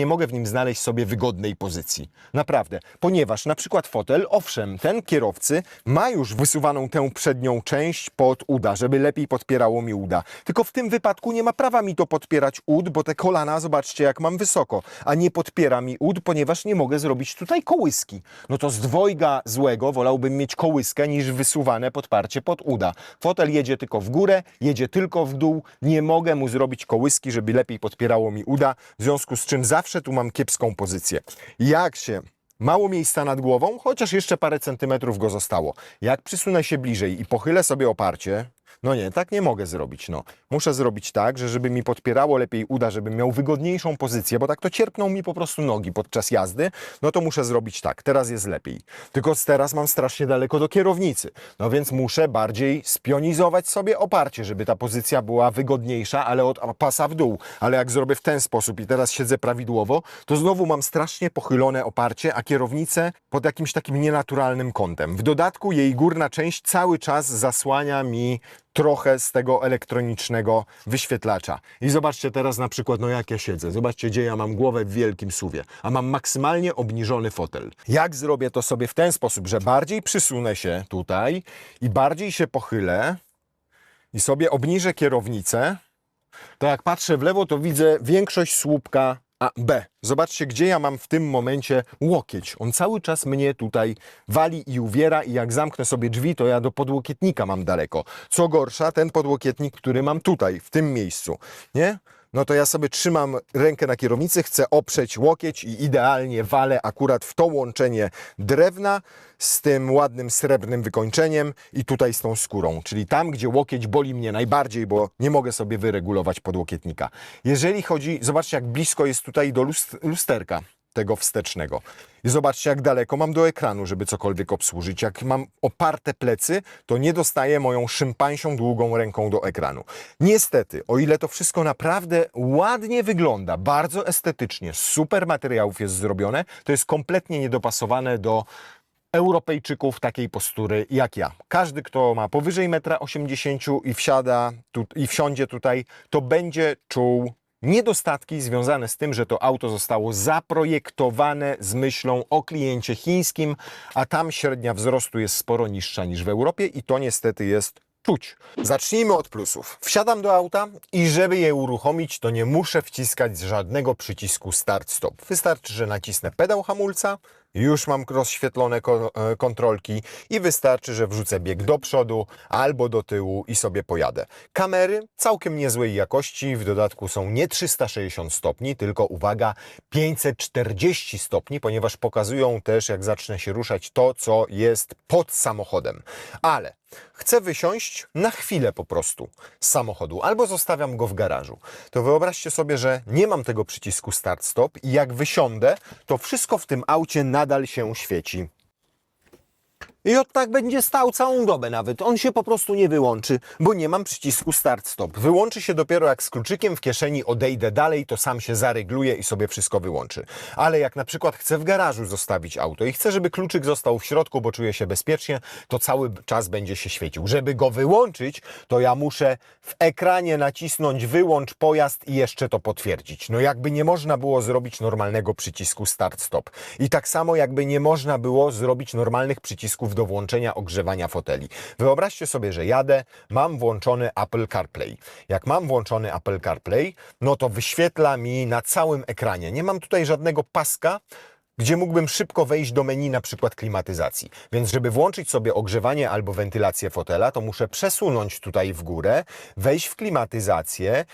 mogę w nim znaleźć sobie wygodnej pozycji. Naprawdę. Ponieważ na przykład fotel, owszem, ten kierowcy ma już wysuwaną tę przednią część pod uda, żeby lepiej podpierało mi uda. Tylko w tym wypadku nie ma prawa mi to podpierać ud, bo te kolana, zobaczcie, jak mam wysoko, a nie podpiera mi ud, ponieważ nie mogę zrobić tutaj kołyski. No to z dwojga złego wolałbym mieć kołyskę niż wysuwane podparcie pod uda. Fotel jedzie tylko w górę, jedzie tylko w dół, nie mogę mu zrobić kołyski, żeby lepiej podpierało mi uda, w związku z czym zawsze tu mam kiepską pozycję. Jak się mało miejsca nad głową, chociaż jeszcze parę centymetrów go zostało. Jak przysunę się bliżej i pochylę sobie oparcie, no nie, tak nie mogę zrobić, no. Muszę zrobić tak, że żeby mi podpierało lepiej uda, żebym miał wygodniejszą pozycję, bo tak to cierpną mi po prostu nogi podczas jazdy, no to muszę zrobić tak. Teraz jest lepiej. Tylko teraz mam strasznie daleko do kierownicy, no więc muszę bardziej spionizować sobie oparcie, żeby ta pozycja była wygodniejsza, ale od pasa w dół. Ale jak zrobię w ten sposób i teraz siedzę prawidłowo, to znowu mam strasznie pochylone oparcie, a kierownicę pod jakimś takim nienaturalnym kątem. W dodatku jej górna część cały czas zasłania mi trochę z tego elektronicznego wyświetlacza. I zobaczcie teraz na przykład, no jak ja siedzę. Zobaczcie, gdzie ja mam głowę w wielkim suwie, a mam maksymalnie obniżony fotel. Jak zrobię to sobie w ten sposób, że bardziej przysunę się tutaj i bardziej się pochylę i sobie obniżę kierownicę, to jak patrzę w lewo, to widzę większość słupka B. Zobaczcie, gdzie ja mam w tym momencie łokieć. On cały czas mnie tutaj wali i uwiera i jak zamknę sobie drzwi, to ja do podłokietnika mam daleko. Co gorsza, ten podłokietnik, który mam tutaj, w tym miejscu, nie? No to ja sobie trzymam rękę na kierownicy, chcę oprzeć łokieć i idealnie walę akurat w to łączenie drewna z tym ładnym srebrnym wykończeniem i tutaj z tą skórą, czyli tam, gdzie łokieć boli mnie najbardziej, bo nie mogę sobie wyregulować podłokietnika. Jeżeli chodzi, zobaczcie, jak blisko jest tutaj do lusterka tego wstecznego. I zobaczcie, jak daleko mam do ekranu, żeby cokolwiek obsłużyć. Jak mam oparte plecy, to nie dostaję moją szympansią długą ręką do ekranu. Niestety, o ile to wszystko naprawdę ładnie wygląda, bardzo estetycznie, z super materiałów jest zrobione, to jest kompletnie niedopasowane do Europejczyków takiej postury jak ja. Każdy, kto ma powyżej 1,80 m i wsiądzie tutaj, to będzie czuł niedostatki związane z tym, że to auto zostało zaprojektowane z myślą o kliencie chińskim, a tam średnia wzrostu jest sporo niższa niż w Europie i to niestety jest czuć. Zacznijmy od plusów. Wsiadam do auta i żeby je uruchomić, to nie muszę wciskać żadnego przycisku start-stop. Wystarczy, że nacisnę pedał hamulca, już mam rozświetlone kontrolki i wystarczy, że wrzucę bieg do przodu albo do tyłu i sobie pojadę. Kamery całkiem niezłej jakości, w dodatku są nie 360 stopni, tylko uwaga, 540 stopni, ponieważ pokazują też, jak zacznę się ruszać, to, co jest pod samochodem. Ale chcę wysiąść na chwilę po prostu z samochodu albo zostawiam go w garażu. To wyobraźcie sobie, że nie mam tego przycisku start-stop i jak wysiądę, to wszystko w tym aucie nadal się świeci. I od tak będzie stał całą dobę nawet. On się po prostu nie wyłączy, bo nie mam przycisku start-stop. Wyłączy się dopiero jak z kluczykiem w kieszeni odejdę dalej, to sam się zaregluje i sobie wszystko wyłączy. Ale jak na przykład chcę w garażu zostawić auto i chcę, żeby kluczyk został w środku, bo czuję się bezpiecznie, to cały czas będzie się świecił. Żeby go wyłączyć, to ja muszę w ekranie nacisnąć wyłącz pojazd i jeszcze to potwierdzić. No jakby nie można było zrobić normalnego przycisku start-stop. I tak samo jakby nie można było zrobić normalnych przycisków do włączenia ogrzewania foteli. Wyobraźcie sobie, że jadę, mam włączony Apple CarPlay. Jak mam włączony Apple CarPlay, no to wyświetla mi na całym ekranie. Nie mam tutaj żadnego paska, gdzie mógłbym szybko wejść do menu na przykład klimatyzacji. Więc żeby włączyć sobie ogrzewanie albo wentylację fotela, to muszę przesunąć tutaj w górę, wejść w klimatyzację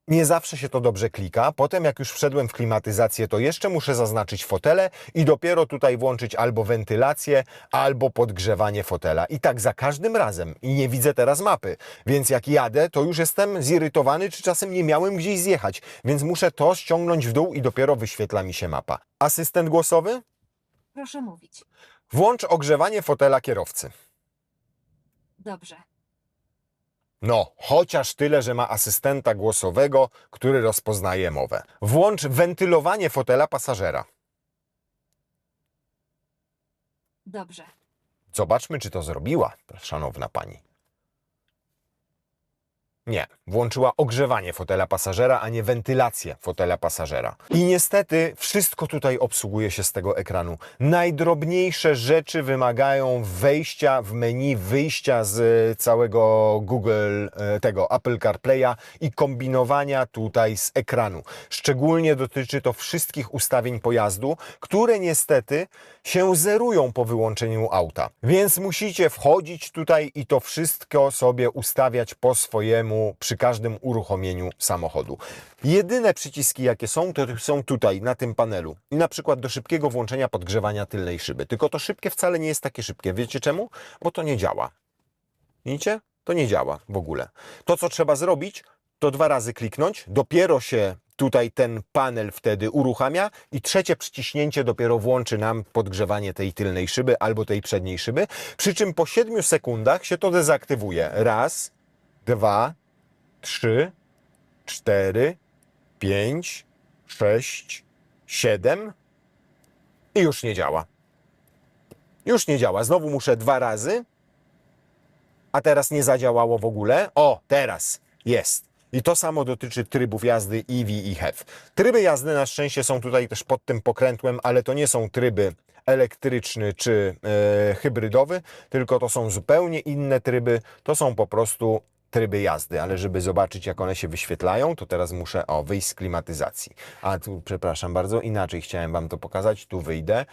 Nie zawsze się to dobrze klika. Potem jak już wszedłem w klimatyzację, to jeszcze muszę zaznaczyć fotele i dopiero tutaj włączyć albo wentylację, albo podgrzewanie fotela. I tak za każdym razem. I nie widzę teraz mapy. Więc jak jadę, to już jestem zirytowany, czy czasem nie miałem gdzieś zjechać. Więc muszę to ściągnąć w dół i dopiero wyświetla mi się mapa. Asystent głosowy? Proszę mówić. Włącz ogrzewanie fotela kierowcy. Dobrze. No, chociaż tyle, że ma asystenta głosowego, który rozpoznaje mowę. Włącz wentylowanie fotela pasażera. Dobrze. Zobaczmy, czy to zrobiła, szanowna pani. Nie, włączyła ogrzewanie fotela pasażera, a nie wentylację fotela pasażera. I niestety wszystko tutaj obsługuje się z tego ekranu. Najdrobniejsze rzeczy wymagają wejścia w menu, wyjścia z całego Google, tego Apple CarPlaya i kombinowania tutaj z ekranu. Szczególnie dotyczy to wszystkich ustawień pojazdu, które niestety się zerują po wyłączeniu auta. Więc musicie wchodzić tutaj i to wszystko sobie ustawiać po swojemu przy każdym uruchomieniu samochodu. Jedyne przyciski jakie są, to są tutaj na tym panelu. I na przykład do szybkiego włączenia podgrzewania tylnej szyby. Tylko to szybkie wcale nie jest takie szybkie. Wiecie czemu? Bo to nie działa. Widzicie? To nie działa w ogóle. To co trzeba zrobić, to 2 razy kliknąć, dopiero się tutaj ten panel wtedy uruchamia i trzecie przyciśnięcie dopiero włączy nam podgrzewanie tej tylnej szyby albo tej przedniej szyby. Przy czym po 7 sekundach się to dezaktywuje. 1, 2, 3, 4, 5, 6, 7 i już nie działa. Już nie działa. Znowu muszę 2 razy, a teraz nie zadziałało w ogóle. O, teraz jest. I to samo dotyczy trybów jazdy EV i HEV. Tryby jazdy na szczęście są tutaj też pod tym pokrętłem, ale to nie są tryby elektryczny czy hybrydowy, tylko to są zupełnie inne tryby. To są po prostu tryby jazdy, ale żeby zobaczyć jak one się wyświetlają, to teraz muszę wyjść z klimatyzacji. A tu, przepraszam bardzo, inaczej chciałem Wam to pokazać. Tu wyjdę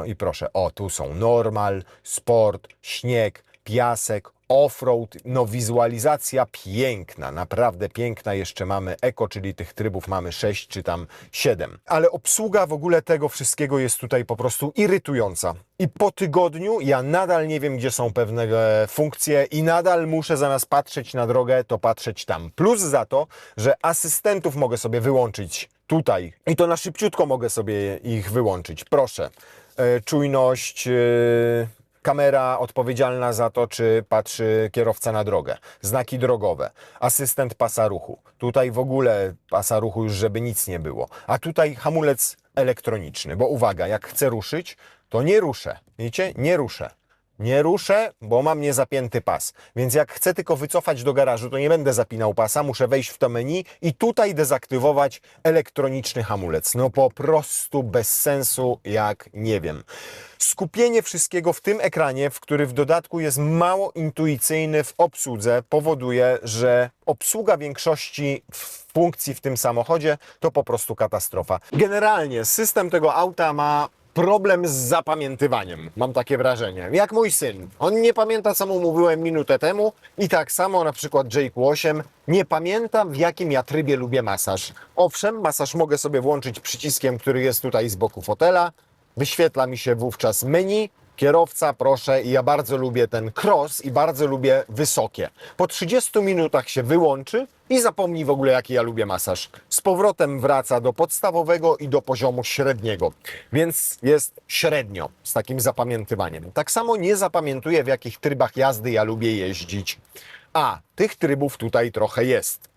i proszę, tu są normal, sport, śnieg, piasek, offroad, no wizualizacja piękna, naprawdę piękna. Jeszcze mamy Eco, czyli tych trybów mamy 6 czy tam 7. Ale obsługa w ogóle tego wszystkiego jest tutaj po prostu irytująca. I po tygodniu ja nadal nie wiem, gdzie są pewne funkcje i nadal muszę zamiast patrzeć na drogę, to patrzeć tam. Plus za to, że asystentów mogę sobie wyłączyć tutaj i to na szybciutko mogę sobie ich wyłączyć. Proszę, czujność... Kamera odpowiedzialna za to, czy patrzy kierowca na drogę. Znaki drogowe. Asystent pasa ruchu. Tutaj w ogóle pasa ruchu już, żeby nic nie było. A tutaj hamulec elektroniczny. Bo uwaga, jak chcę ruszyć, to nie ruszę. Widzicie? Nie ruszę. Nie ruszę, bo mam niezapięty pas. Więc jak chcę tylko wycofać do garażu, to nie będę zapinał pasa, muszę wejść w to menu i tutaj dezaktywować elektroniczny hamulec. No po prostu bez sensu, jak nie wiem. Skupienie wszystkiego w tym ekranie, który w dodatku jest mało intuicyjny w obsłudze, powoduje, że obsługa większości funkcji w tym samochodzie to po prostu katastrofa. Generalnie system tego auta ma problem z zapamiętywaniem, mam takie wrażenie. Jak mój syn. On nie pamięta, co mu mówiłem minutę temu i tak samo na przykład Jake'u 8 nie pamiętam, w jakim ja trybie lubię masaż. Owszem, masaż mogę sobie włączyć przyciskiem, który jest tutaj z boku fotela. Wyświetla mi się wówczas menu, kierowca, proszę, i ja bardzo lubię ten cross i bardzo lubię wysokie. Po 30 minutach się wyłączy i zapomni w ogóle, jaki ja lubię masaż. Z powrotem wraca do podstawowego i do poziomu średniego, więc jest średnio z takim zapamiętywaniem. Tak samo nie zapamiętuję, w jakich trybach jazdy ja lubię jeździć. A tych trybów tutaj trochę jest.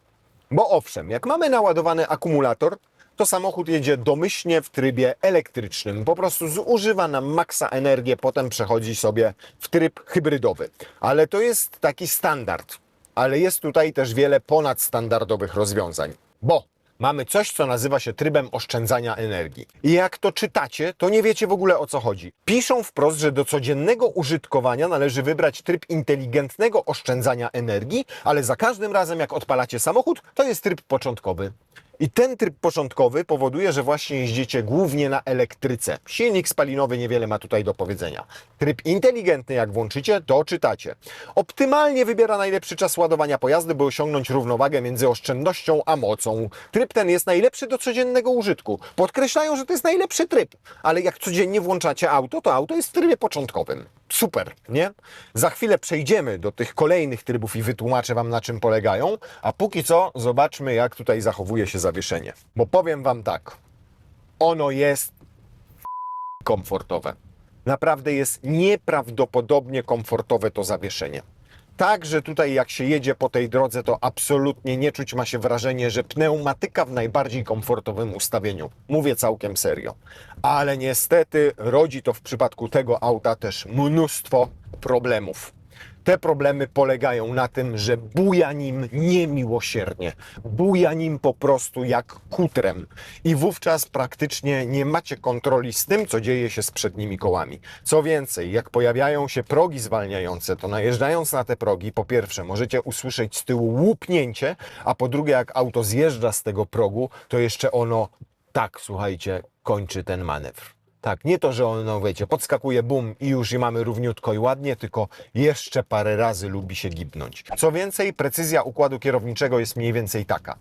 Bo owszem, jak mamy naładowany akumulator, to samochód jedzie domyślnie w trybie elektrycznym. Po prostu zużywa nam maksa energię, potem przechodzi sobie w tryb hybrydowy. Ale to jest taki standard. Ale jest tutaj też wiele ponadstandardowych rozwiązań. Bo mamy coś, co nazywa się trybem oszczędzania energii. I jak to czytacie, to nie wiecie w ogóle, o co chodzi. Piszą wprost, że do codziennego użytkowania należy wybrać tryb inteligentnego oszczędzania energii, ale za każdym razem, jak odpalacie samochód, to jest tryb początkowy. I ten tryb początkowy powoduje, że właśnie jeździcie głównie na elektryce. Silnik spalinowy niewiele ma tutaj do powiedzenia. Tryb inteligentny, jak włączycie, to czytacie. Optymalnie wybiera najlepszy czas ładowania pojazdu, by osiągnąć równowagę między oszczędnością a mocą. Tryb ten jest najlepszy do codziennego użytku. Podkreślają, że to jest najlepszy tryb, ale jak codziennie włączacie auto, to auto jest w trybie początkowym. Super, nie? Za chwilę przejdziemy do tych kolejnych trybów i wytłumaczę Wam, na czym polegają, a póki co zobaczmy, jak tutaj zachowuje się zawieszenie. Bo powiem Wam tak, ono jest komfortowe. Naprawdę jest nieprawdopodobnie komfortowe to zawieszenie. Także tutaj jak się jedzie po tej drodze, to absolutnie nie czuć ma się wrażenie, że pneumatyka w najbardziej komfortowym ustawieniu. Mówię całkiem serio. Ale niestety rodzi to w przypadku tego auta też mnóstwo problemów. Te problemy polegają na tym, że buja nim niemiłosiernie. Buja nim po prostu jak kutrem. I wówczas praktycznie nie macie kontroli z tym, co dzieje się z przednimi kołami. Co więcej, jak pojawiają się progi zwalniające, to najeżdżając na te progi, po pierwsze możecie usłyszeć z tyłu łupnięcie, a po drugie jak auto zjeżdża z tego progu, to jeszcze ono, tak słuchajcie, kończy ten manewr. Tak, nie to, że ono, wiecie, podskakuje bum i już i mamy równiutko i ładnie, tylko jeszcze parę razy lubi się gibnąć. Co więcej, precyzja układu kierowniczego jest mniej więcej taka,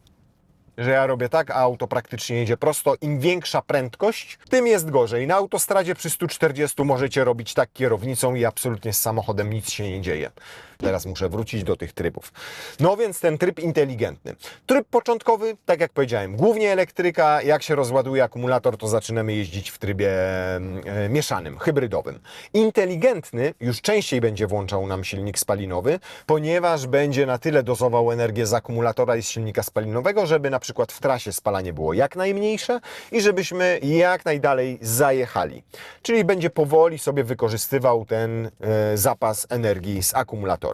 że ja robię tak, a auto praktycznie jedzie prosto. Im większa prędkość, tym jest gorzej. Na autostradzie przy 140 możecie robić tak kierownicą i absolutnie z samochodem nic się nie dzieje. Teraz muszę wrócić do tych trybów. No więc ten tryb inteligentny. Tryb początkowy, tak jak powiedziałem, głównie elektryka. Jak się rozładuje akumulator, to zaczynamy jeździć w trybie mieszanym, hybrydowym. Inteligentny już częściej będzie włączał nam silnik spalinowy, ponieważ będzie na tyle dozował energię z akumulatora i z silnika spalinowego, żeby na przykład w trasie spalanie było jak najmniejsze i żebyśmy jak najdalej zajechali. Czyli będzie powoli sobie wykorzystywał ten zapas energii z akumulatora.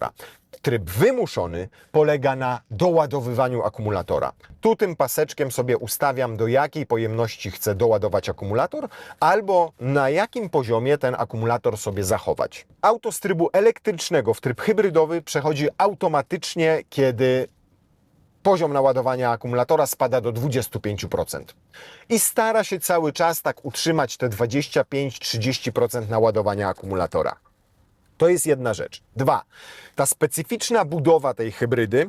Tryb wymuszony polega na doładowywaniu akumulatora. Tu tym paseczkiem sobie ustawiam, do jakiej pojemności chcę doładować akumulator albo na jakim poziomie ten akumulator sobie zachować. Auto z trybu elektrycznego w tryb hybrydowy przechodzi automatycznie, kiedy poziom naładowania akumulatora spada do 25%. I stara się cały czas tak utrzymać te 25-30% naładowania akumulatora. To jest jedna rzecz. Dwa, ta specyficzna budowa tej hybrydy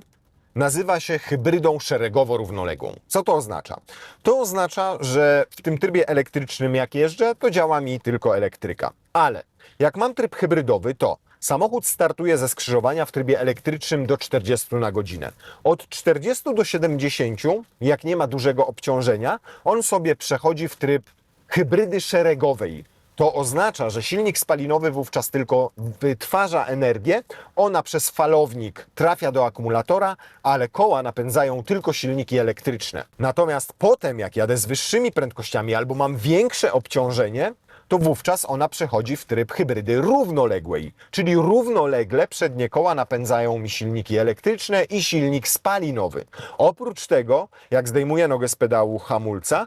nazywa się hybrydą szeregowo-równoległą. Co to oznacza? To oznacza, że w tym trybie elektrycznym jak jeżdżę, to działa mi tylko elektryka. Ale jak mam tryb hybrydowy, to samochód startuje ze skrzyżowania w trybie elektrycznym do 40 na godzinę. Od 40 do 70, jak nie ma dużego obciążenia, on sobie przechodzi w tryb hybrydy szeregowej. To oznacza, że silnik spalinowy wówczas tylko wytwarza energię, ona przez falownik trafia do akumulatora, ale koła napędzają tylko silniki elektryczne. Natomiast potem, jak jadę z wyższymi prędkościami albo mam większe obciążenie, to wówczas ona przechodzi w tryb hybrydy równoległej, czyli równolegle przednie koła napędzają mi silniki elektryczne i silnik spalinowy. Oprócz tego, jak zdejmuję nogę z pedału hamulca,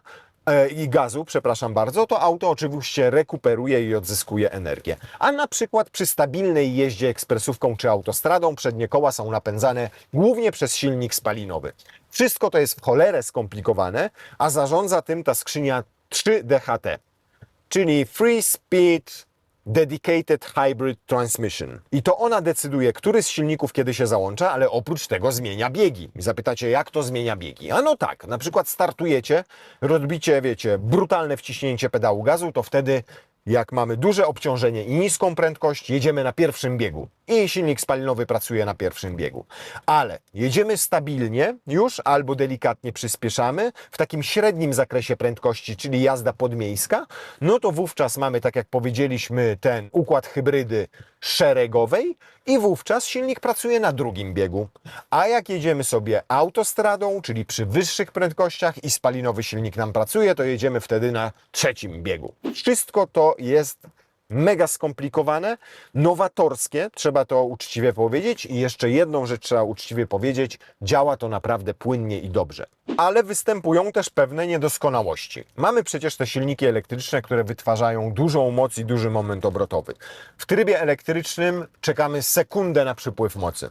i gazu, przepraszam bardzo, to auto oczywiście rekuperuje i odzyskuje energię. A na przykład przy stabilnej jeździe ekspresówką czy autostradą przednie koła są napędzane głównie przez silnik spalinowy. Wszystko to jest w cholerę skomplikowane, a zarządza tym ta skrzynia 3DHT, czyli Free Speed Dedicated Hybrid Transmission. I to ona decyduje, który z silników kiedy się załącza, ale oprócz tego zmienia biegi. I zapytacie, jak to zmienia biegi? A no tak, na przykład startujecie, robicie, wiecie, brutalne wciśnięcie pedału gazu, to wtedy jak mamy duże obciążenie i niską prędkość, jedziemy na pierwszym biegu. I silnik spalinowy pracuje na pierwszym biegu. Ale jedziemy stabilnie już albo delikatnie przyspieszamy w takim średnim zakresie prędkości, czyli jazda podmiejska, no to wówczas mamy, tak jak powiedzieliśmy, ten układ hybrydy szeregowej i wówczas silnik pracuje na drugim biegu. A jak jedziemy sobie autostradą, czyli przy wyższych prędkościach i spalinowy silnik nam pracuje, to jedziemy wtedy na trzecim biegu. Wszystko to jest mega skomplikowane, nowatorskie, trzeba to uczciwie powiedzieć i jeszcze jedną rzecz trzeba uczciwie powiedzieć, działa to naprawdę płynnie i dobrze. Ale występują też pewne niedoskonałości. Mamy przecież te silniki elektryczne, które wytwarzają dużą moc i duży moment obrotowy. W trybie elektrycznym czekamy sekundę na przypływ mocy.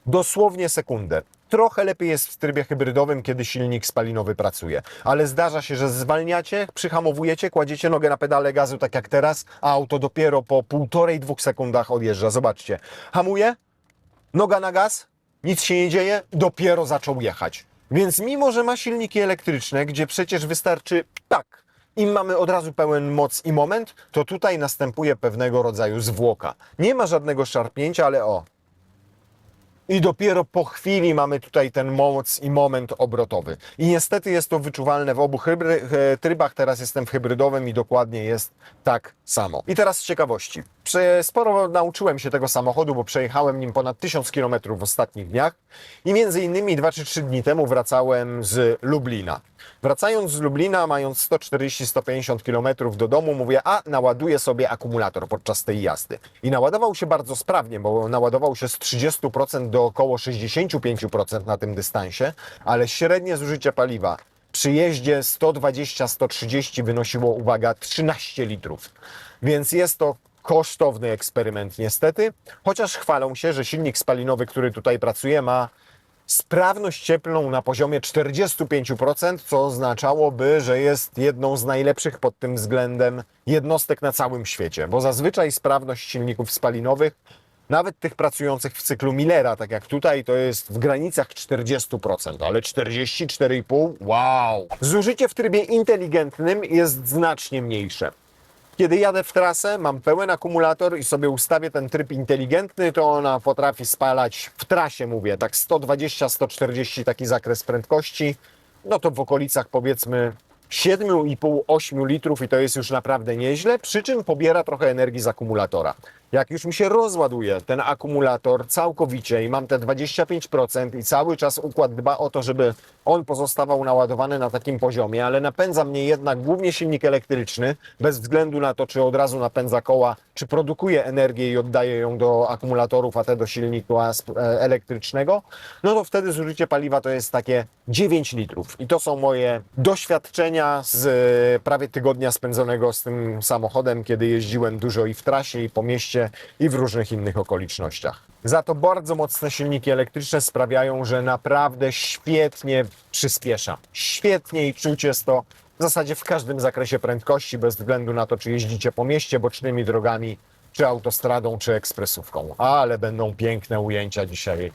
Dosłownie sekundę. Trochę lepiej jest w trybie hybrydowym, kiedy silnik spalinowy pracuje. Ale zdarza się, że zwalniacie, przyhamowujecie, kładziecie nogę na pedale gazu, tak jak teraz, a auto dopiero po 1,5–2 sekundach odjeżdża. Zobaczcie. Hamuje, noga na gaz, nic się nie dzieje, dopiero zaczął jechać. Więc mimo, że ma silniki elektryczne, gdzie przecież wystarczy tak, im mamy od razu pełen moc i moment, to tutaj następuje pewnego rodzaju zwłoka. Nie ma żadnego szarpnięcia, ale o. I dopiero po chwili mamy tutaj ten moc i moment obrotowy. I niestety jest to wyczuwalne w obu trybach. Teraz jestem w hybrydowym i dokładnie jest tak samo. I teraz z ciekawości. Sporo nauczyłem się tego samochodu, bo przejechałem nim ponad 1000 km w ostatnich dniach. I między innymi 2 czy 3 dni temu wracałem z Lublina. Wracając z Lublina, mając 140–150 km do domu, mówię, a naładuję sobie akumulator podczas tej jazdy. I naładował się bardzo sprawnie, bo naładował się z 30% do około 65% na tym dystansie, ale średnie zużycie paliwa przy jeździe 120–130 wynosiło, uwaga, 13 litrów. Więc jest to kosztowny eksperyment niestety, chociaż chwalą się, że silnik spalinowy, który tutaj pracuje, ma sprawność cieplną na poziomie 45%, co oznaczałoby, że jest jedną z najlepszych pod tym względem jednostek na całym świecie, bo zazwyczaj sprawność silników spalinowych, nawet tych pracujących w cyklu Millera, tak jak tutaj, to jest w granicach 40%, ale 44,5%, wow! Zużycie w trybie inteligentnym jest znacznie mniejsze. Kiedy jadę w trasę, mam pełen akumulator i sobie ustawię ten tryb inteligentny, to ona potrafi spalać w trasie, mówię, tak 120–140 taki zakres prędkości, no to w okolicach powiedzmy 7,5–8 litrów i to jest już naprawdę nieźle, przy czym pobiera trochę energii z akumulatora. Jak już mi się rozładuje ten akumulator całkowicie i mam te 25% i cały czas układ dba o to, żeby on pozostawał naładowany na takim poziomie, ale napędza mnie jednak głównie silnik elektryczny, bez względu na to, czy od razu napędza koła, czy produkuje energię i oddaje ją do akumulatorów, a te do silnika elektrycznego, no to wtedy zużycie paliwa to jest takie 9 litrów. I to są moje doświadczenia z prawie tygodnia spędzonego z tym samochodem, kiedy jeździłem dużo i w trasie, i po mieście, i w różnych innych okolicznościach. Za to bardzo mocne silniki elektryczne sprawiają, że naprawdę świetnie przyspiesza. Świetnie i czuć jest to w zasadzie w każdym zakresie prędkości, bez względu na to, czy jeździcie po mieście, bocznymi drogami, czy autostradą, czy ekspresówką. Ale będą piękne ujęcia dzisiaj.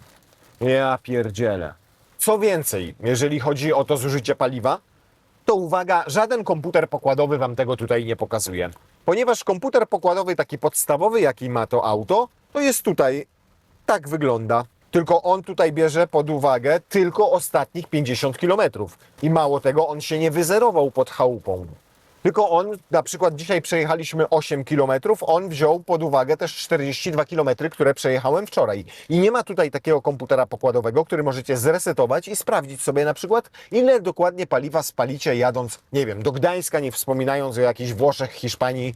Ja pierdzielę. Co więcej, jeżeli chodzi o to zużycie paliwa, to uwaga, żaden komputer pokładowy Wam tego tutaj nie pokazuje. Ponieważ komputer pokładowy taki podstawowy, jaki ma to auto, to jest tutaj, tak wygląda. Tylko on tutaj bierze pod uwagę tylko ostatnich 50 km. I mało tego, on się nie wyzerował pod chałupą. Tylko on, na przykład dzisiaj przejechaliśmy 8 km, on wziął pod uwagę też 42 km, które przejechałem wczoraj. I nie ma tutaj takiego komputera pokładowego, który możecie zresetować i sprawdzić sobie na przykład, ile dokładnie paliwa spalicie jadąc, nie wiem, do Gdańska, nie wspominając o jakichś Włoszech, Hiszpanii,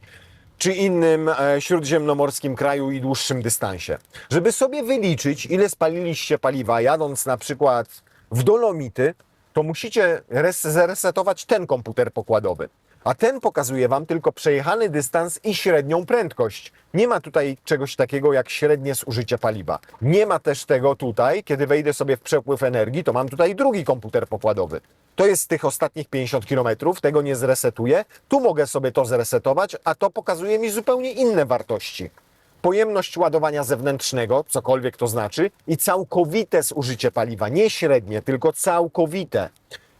czy innym śródziemnomorskim kraju i dłuższym dystansie. Żeby sobie wyliczyć, ile spaliliście paliwa jadąc na przykład w Dolomity, to musicie zresetować ten komputer pokładowy. A ten pokazuje Wam tylko przejechany dystans i średnią prędkość. Nie ma tutaj czegoś takiego jak średnie zużycie paliwa. Nie ma też tego tutaj, kiedy wejdę sobie w przepływ energii, to mam tutaj drugi komputer pokładowy. To jest z tych ostatnich 50 km, tego nie zresetuję. Tu mogę sobie to zresetować, a to pokazuje mi zupełnie inne wartości. Pojemność ładowania zewnętrznego, cokolwiek to znaczy, i całkowite zużycie paliwa. Nie średnie, tylko całkowite.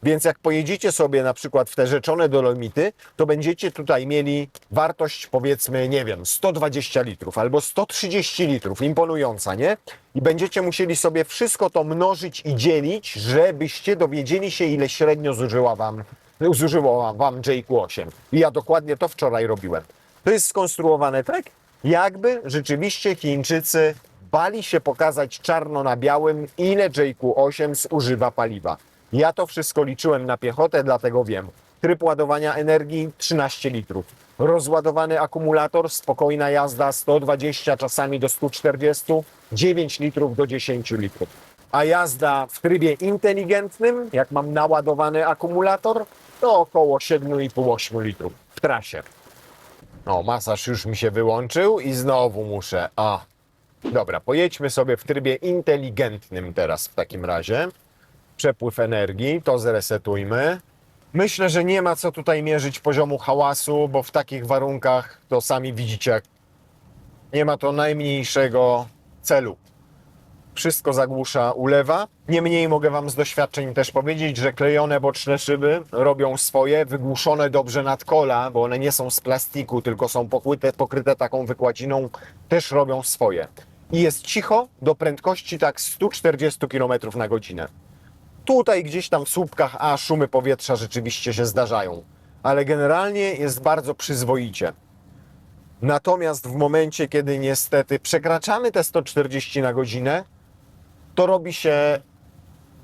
Więc jak pojedziecie sobie na przykład w te rzeczone Dolomity, to będziecie tutaj mieli wartość powiedzmy, nie wiem, 120 litrów albo 130 litrów, imponująca, nie? I będziecie musieli sobie wszystko to mnożyć i dzielić, żebyście dowiedzieli się, ile średnio zużyło wam JQ8. I ja dokładnie to wczoraj robiłem. To jest skonstruowane tak, jakby rzeczywiście Chińczycy bali się pokazać czarno na białym, ile JQ8 zużywa paliwa. Ja to wszystko liczyłem na piechotę, dlatego wiem. Tryb ładowania energii 13 litrów. Rozładowany akumulator, spokojna jazda 120, czasami do 140, 9 litrów do 10 litrów. A jazda w trybie inteligentnym, jak mam naładowany akumulator, to około 7,5–8 litrów w trasie. O, masaż już mi się wyłączył i znowu muszę. Dobra, pojedźmy sobie w trybie inteligentnym teraz w takim razie. Przepływ energii, to zresetujmy. Myślę, że nie ma co tutaj mierzyć poziomu hałasu, bo w takich warunkach to sami widzicie, nie ma to najmniejszego celu. Wszystko zagłusza ulewa. Niemniej mogę Wam z doświadczeń też powiedzieć, że klejone boczne szyby robią swoje, wygłuszone dobrze nadkola, bo one nie są z plastiku, tylko są pokryte taką wykładziną, też robią swoje. I jest cicho do prędkości tak 140 km na godzinę. Tutaj gdzieś tam w słupkach, szumy powietrza rzeczywiście się zdarzają, ale generalnie jest bardzo przyzwoicie. Natomiast w momencie, kiedy niestety przekraczamy te 140 na godzinę, to robi się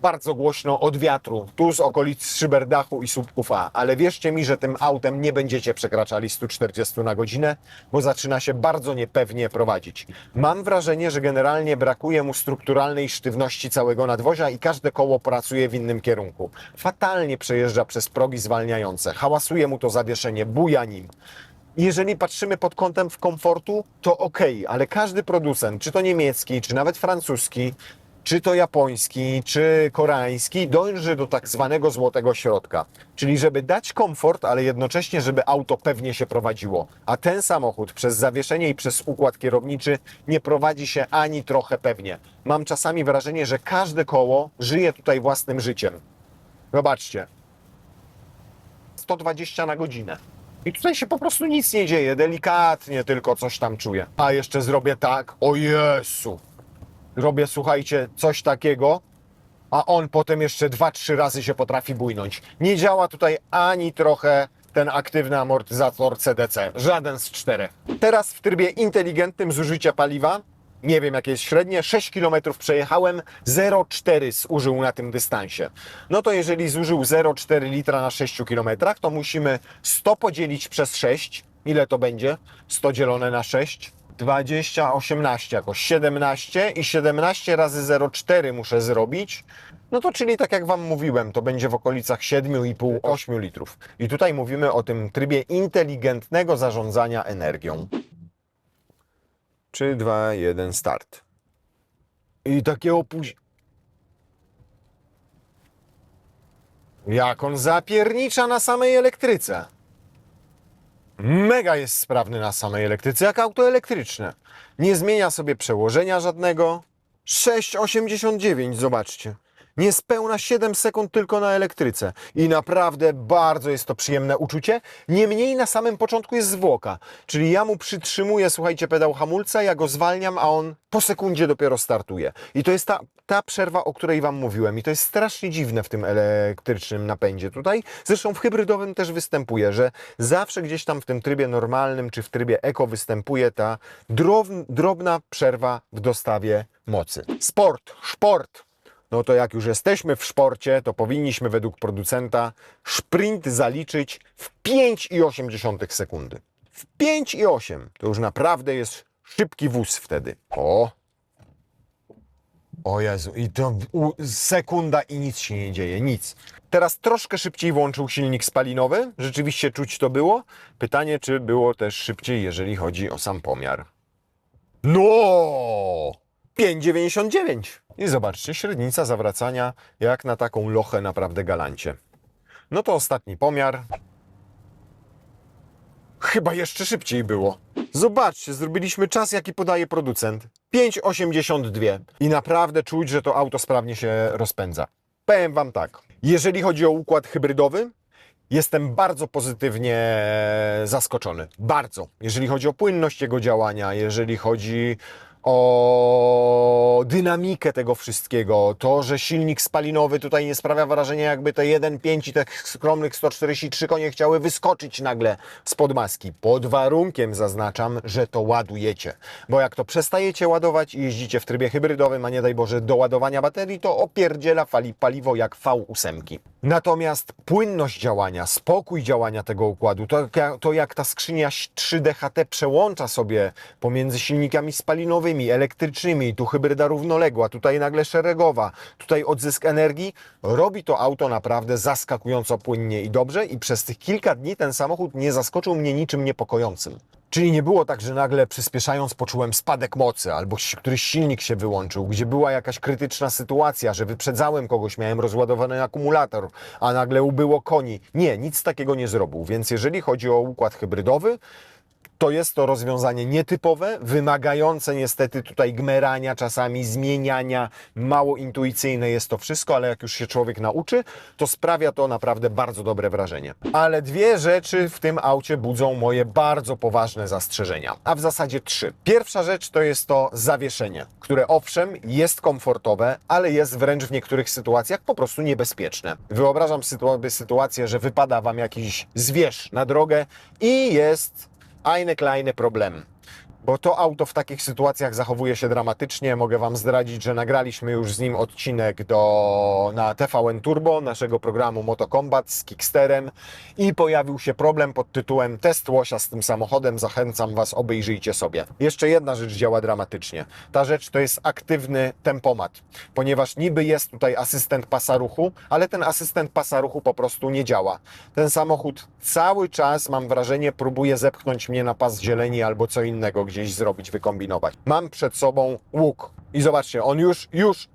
bardzo głośno od wiatru, tu z okolic szyberdachu i słupków A. Ale wierzcie mi, że tym autem nie będziecie przekraczali 140 na godzinę, bo zaczyna się bardzo niepewnie prowadzić. Mam wrażenie, że generalnie brakuje mu strukturalnej sztywności całego nadwozia i każde koło pracuje w innym kierunku. Fatalnie przejeżdża przez progi zwalniające, hałasuje mu to zawieszenie, buja nim. Jeżeli patrzymy pod kątem komfortu, to ok, ale każdy producent, czy to niemiecki, czy nawet francuski, czy to japoński, czy koreański, dąży do tak zwanego złotego środka. Czyli żeby dać komfort, ale jednocześnie, żeby auto pewnie się prowadziło. A ten samochód przez zawieszenie i przez układ kierowniczy nie prowadzi się ani trochę pewnie. Mam czasami wrażenie, że każde koło żyje tutaj własnym życiem. Zobaczcie. 120 na godzinę. I tutaj się po prostu nic nie dzieje, delikatnie tylko coś tam czuję. A jeszcze zrobię tak, o Jezu. Robię, słuchajcie, coś takiego, a on potem jeszcze 2-3 razy się potrafi bujnąć. Nie działa tutaj ani trochę ten aktywny amortyzator CDC. Żaden z 4. Teraz w trybie inteligentnym zużycia paliwa, nie wiem jakie jest średnie, 6 km przejechałem, 0,4 zużył na tym dystansie. No to jeżeli zużył 0,4 litra na 6 km, to musimy 100 podzielić przez 6. Ile to będzie? 100 dzielone na 6. 20, 18 jakoś, 17 i 17 razy 0,4 muszę zrobić. No to czyli tak jak Wam mówiłem, to będzie w okolicach 7,5-8 litrów. I tutaj mówimy o tym trybie inteligentnego zarządzania energią. 3, 2, 1, start. I takie opóźnienie. Jak on zapiernicza na samej elektryce. Mega jest sprawny na samej elektryce, jak auto elektryczne. Nie zmienia sobie przełożenia żadnego. 6,89, zobaczcie. Niespełna 7 sekund tylko na elektryce. I naprawdę bardzo jest to przyjemne uczucie. Niemniej na samym początku jest zwłoka. Czyli ja mu przytrzymuję, słuchajcie, pedał hamulca, ja go zwalniam, a on po sekundzie dopiero startuje. I to jest ta przerwa, o której Wam mówiłem. I to jest strasznie dziwne w tym elektrycznym napędzie tutaj. Zresztą w hybrydowym też występuje, że zawsze gdzieś tam w tym trybie normalnym czy w trybie eko występuje ta drobna przerwa w dostawie mocy. Szport. No to jak już jesteśmy w szporcie, to powinniśmy według producenta sprint zaliczyć w 5,8 sekundy. W 5,8 to już naprawdę jest szybki wóz wtedy. O Jezu, i to sekunda i nic się nie dzieje, nic. Teraz troszkę szybciej włączył silnik spalinowy, rzeczywiście czuć to było. Pytanie, czy było też szybciej, jeżeli chodzi o sam pomiar. No! 5,99. I zobaczcie, średnica zawracania jak na taką lochę naprawdę galancie. No to ostatni pomiar. Chyba jeszcze szybciej było. Zobaczcie, zrobiliśmy czas, jaki podaje producent. 5,82. I naprawdę czuć, że to auto sprawnie się rozpędza. Powiem Wam tak, jeżeli chodzi o układ hybrydowy, jestem bardzo pozytywnie zaskoczony. Bardzo. Jeżeli chodzi o płynność jego działania, jeżeli chodzi o dynamikę tego wszystkiego, to, że silnik spalinowy tutaj nie sprawia wrażenia, jakby te 1,5 i tych skromnych 143 konie chciały wyskoczyć nagle spod maski. Pod warunkiem, zaznaczam, że to ładujecie. Bo jak to przestajecie ładować i jeździcie w trybie hybrydowym, a nie daj Boże do ładowania baterii, to opierdziela paliwo jak V8. Natomiast płynność działania, spokój działania tego układu, to jak ta skrzynia 3DHT przełącza sobie pomiędzy silnikami spalinowymi, elektrycznymi, tu hybryda równoległa, tutaj nagle szeregowa, tutaj odzysk energii, robi to auto naprawdę zaskakująco płynnie i dobrze i przez tych kilka dni ten samochód nie zaskoczył mnie niczym niepokojącym. Czyli nie było tak, że nagle przyspieszając poczułem spadek mocy albo któryś silnik się wyłączył, gdzie była jakaś krytyczna sytuacja, że wyprzedzałem kogoś, miałem rozładowany akumulator, a nagle ubyło koni. Nie, nic takiego nie zrobił. Więc jeżeli chodzi o układ hybrydowy, to jest to rozwiązanie nietypowe, wymagające niestety tutaj gmerania, czasami zmieniania, mało intuicyjne jest to wszystko, ale jak już się człowiek nauczy, to sprawia to naprawdę bardzo dobre wrażenie. Ale dwie rzeczy w tym aucie budzą moje bardzo poważne zastrzeżenia, a w zasadzie trzy. Pierwsza rzecz to jest to zawieszenie, które owszem jest komfortowe, ale jest wręcz w niektórych sytuacjach po prostu niebezpieczne. Wyobrażam sobie sytuację, że wypada Wam jakiś zwierz na drogę i jest eine kleine Problem. Bo to auto w takich sytuacjach zachowuje się dramatycznie. Mogę Wam zdradzić, że nagraliśmy już z nim odcinek na TVN Turbo, naszego programu Moto Combat z Kicksterem i pojawił się problem pod tytułem Test łosia z tym samochodem. Zachęcam Was, obejrzyjcie sobie. Jeszcze jedna rzecz działa dramatycznie. Ta rzecz to jest aktywny tempomat, ponieważ niby jest tutaj asystent pasa ruchu, ale ten asystent pasa ruchu po prostu nie działa. Ten samochód cały czas, mam wrażenie, próbuje zepchnąć mnie na pas zieleni albo co innego gdzieś zrobić, wykombinować. Mam przed sobą łuk i zobaczcie, on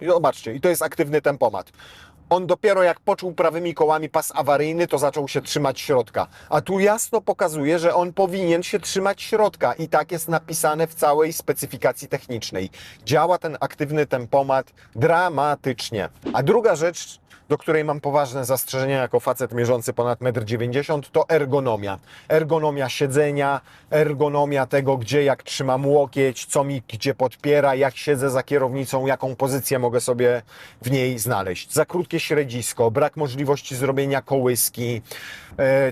zobaczcie, i to jest aktywny tempomat. On dopiero jak poczuł prawymi kołami pas awaryjny, to zaczął się trzymać środka. A tu jasno pokazuje, że on powinien się trzymać środka i tak jest napisane w całej specyfikacji technicznej. Działa ten aktywny tempomat dramatycznie. A druga rzecz, do której mam poważne zastrzeżenia jako facet mierzący ponad 1,90 m, to ergonomia. Ergonomia siedzenia, ergonomia tego, gdzie jak trzymam łokieć, co mi gdzie podpiera, jak siedzę za kierownicą, jaką pozycję mogę sobie w niej znaleźć. Za krótkie śledzisko, brak możliwości zrobienia kołyski.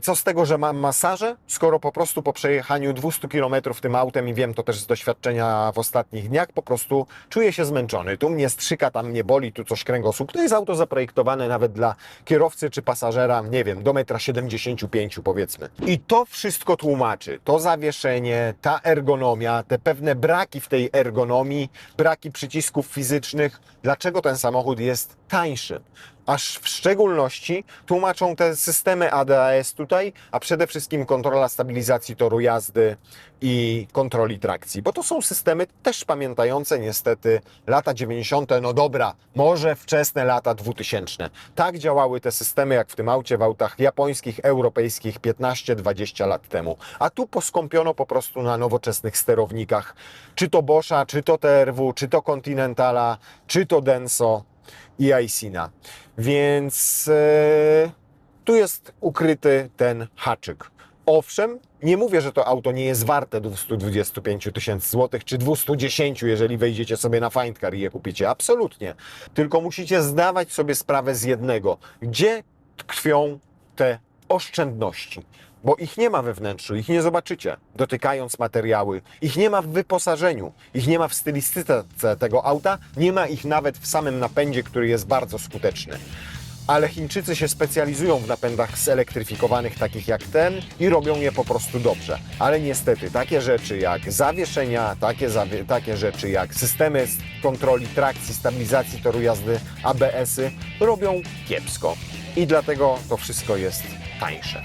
Co z tego, że mam masaże, skoro po prostu po przejechaniu 200 km tym autem i wiem to też z doświadczenia w ostatnich dniach, po prostu czuję się zmęczony. Tu mnie strzyka, tam mnie boli, tu coś kręgosłup. To jest auto zaprojektowane nawet dla kierowcy czy pasażera, nie wiem, do 1,75 m powiedzmy. I to wszystko tłumaczy. To zawieszenie, ta ergonomia, te pewne braki w tej ergonomii, braki przycisków fizycznych, dlaczego ten samochód jest tańszy. Aż w szczególności tłumaczą te systemy ADAS tutaj, a przede wszystkim kontrola stabilizacji toru jazdy i kontroli trakcji, bo to są systemy też pamiętające niestety lata 90., no dobra, może wczesne lata 2000. Tak działały te systemy jak w tym aucie, w autach japońskich, europejskich 15-20 lat temu. A tu poskąpiono po prostu na nowoczesnych sterownikach, czy to Boscha, czy to TRW, czy to Continentala, czy to Denso i Aicina. Więc tu jest ukryty ten haczyk. Owszem, nie mówię, że to auto nie jest warte 225 000 złotych, czy 210, jeżeli wejdziecie sobie na Findcar i je kupicie. Absolutnie. Tylko musicie zdawać sobie sprawę z jednego. Gdzie tkwią te oszczędności? Bo ich nie ma we wnętrzu, ich nie zobaczycie, dotykając materiały. Ich nie ma w wyposażeniu, ich nie ma w stylistyce tego auta, nie ma ich nawet w samym napędzie, który jest bardzo skuteczny. Ale Chińczycy się specjalizują w napędach zelektryfikowanych takich jak ten i robią je po prostu dobrze. Ale niestety takie rzeczy jak zawieszenia, takie rzeczy jak systemy kontroli trakcji, stabilizacji toru jazdy, ABS-y robią kiepsko. I dlatego to wszystko jest tańsze.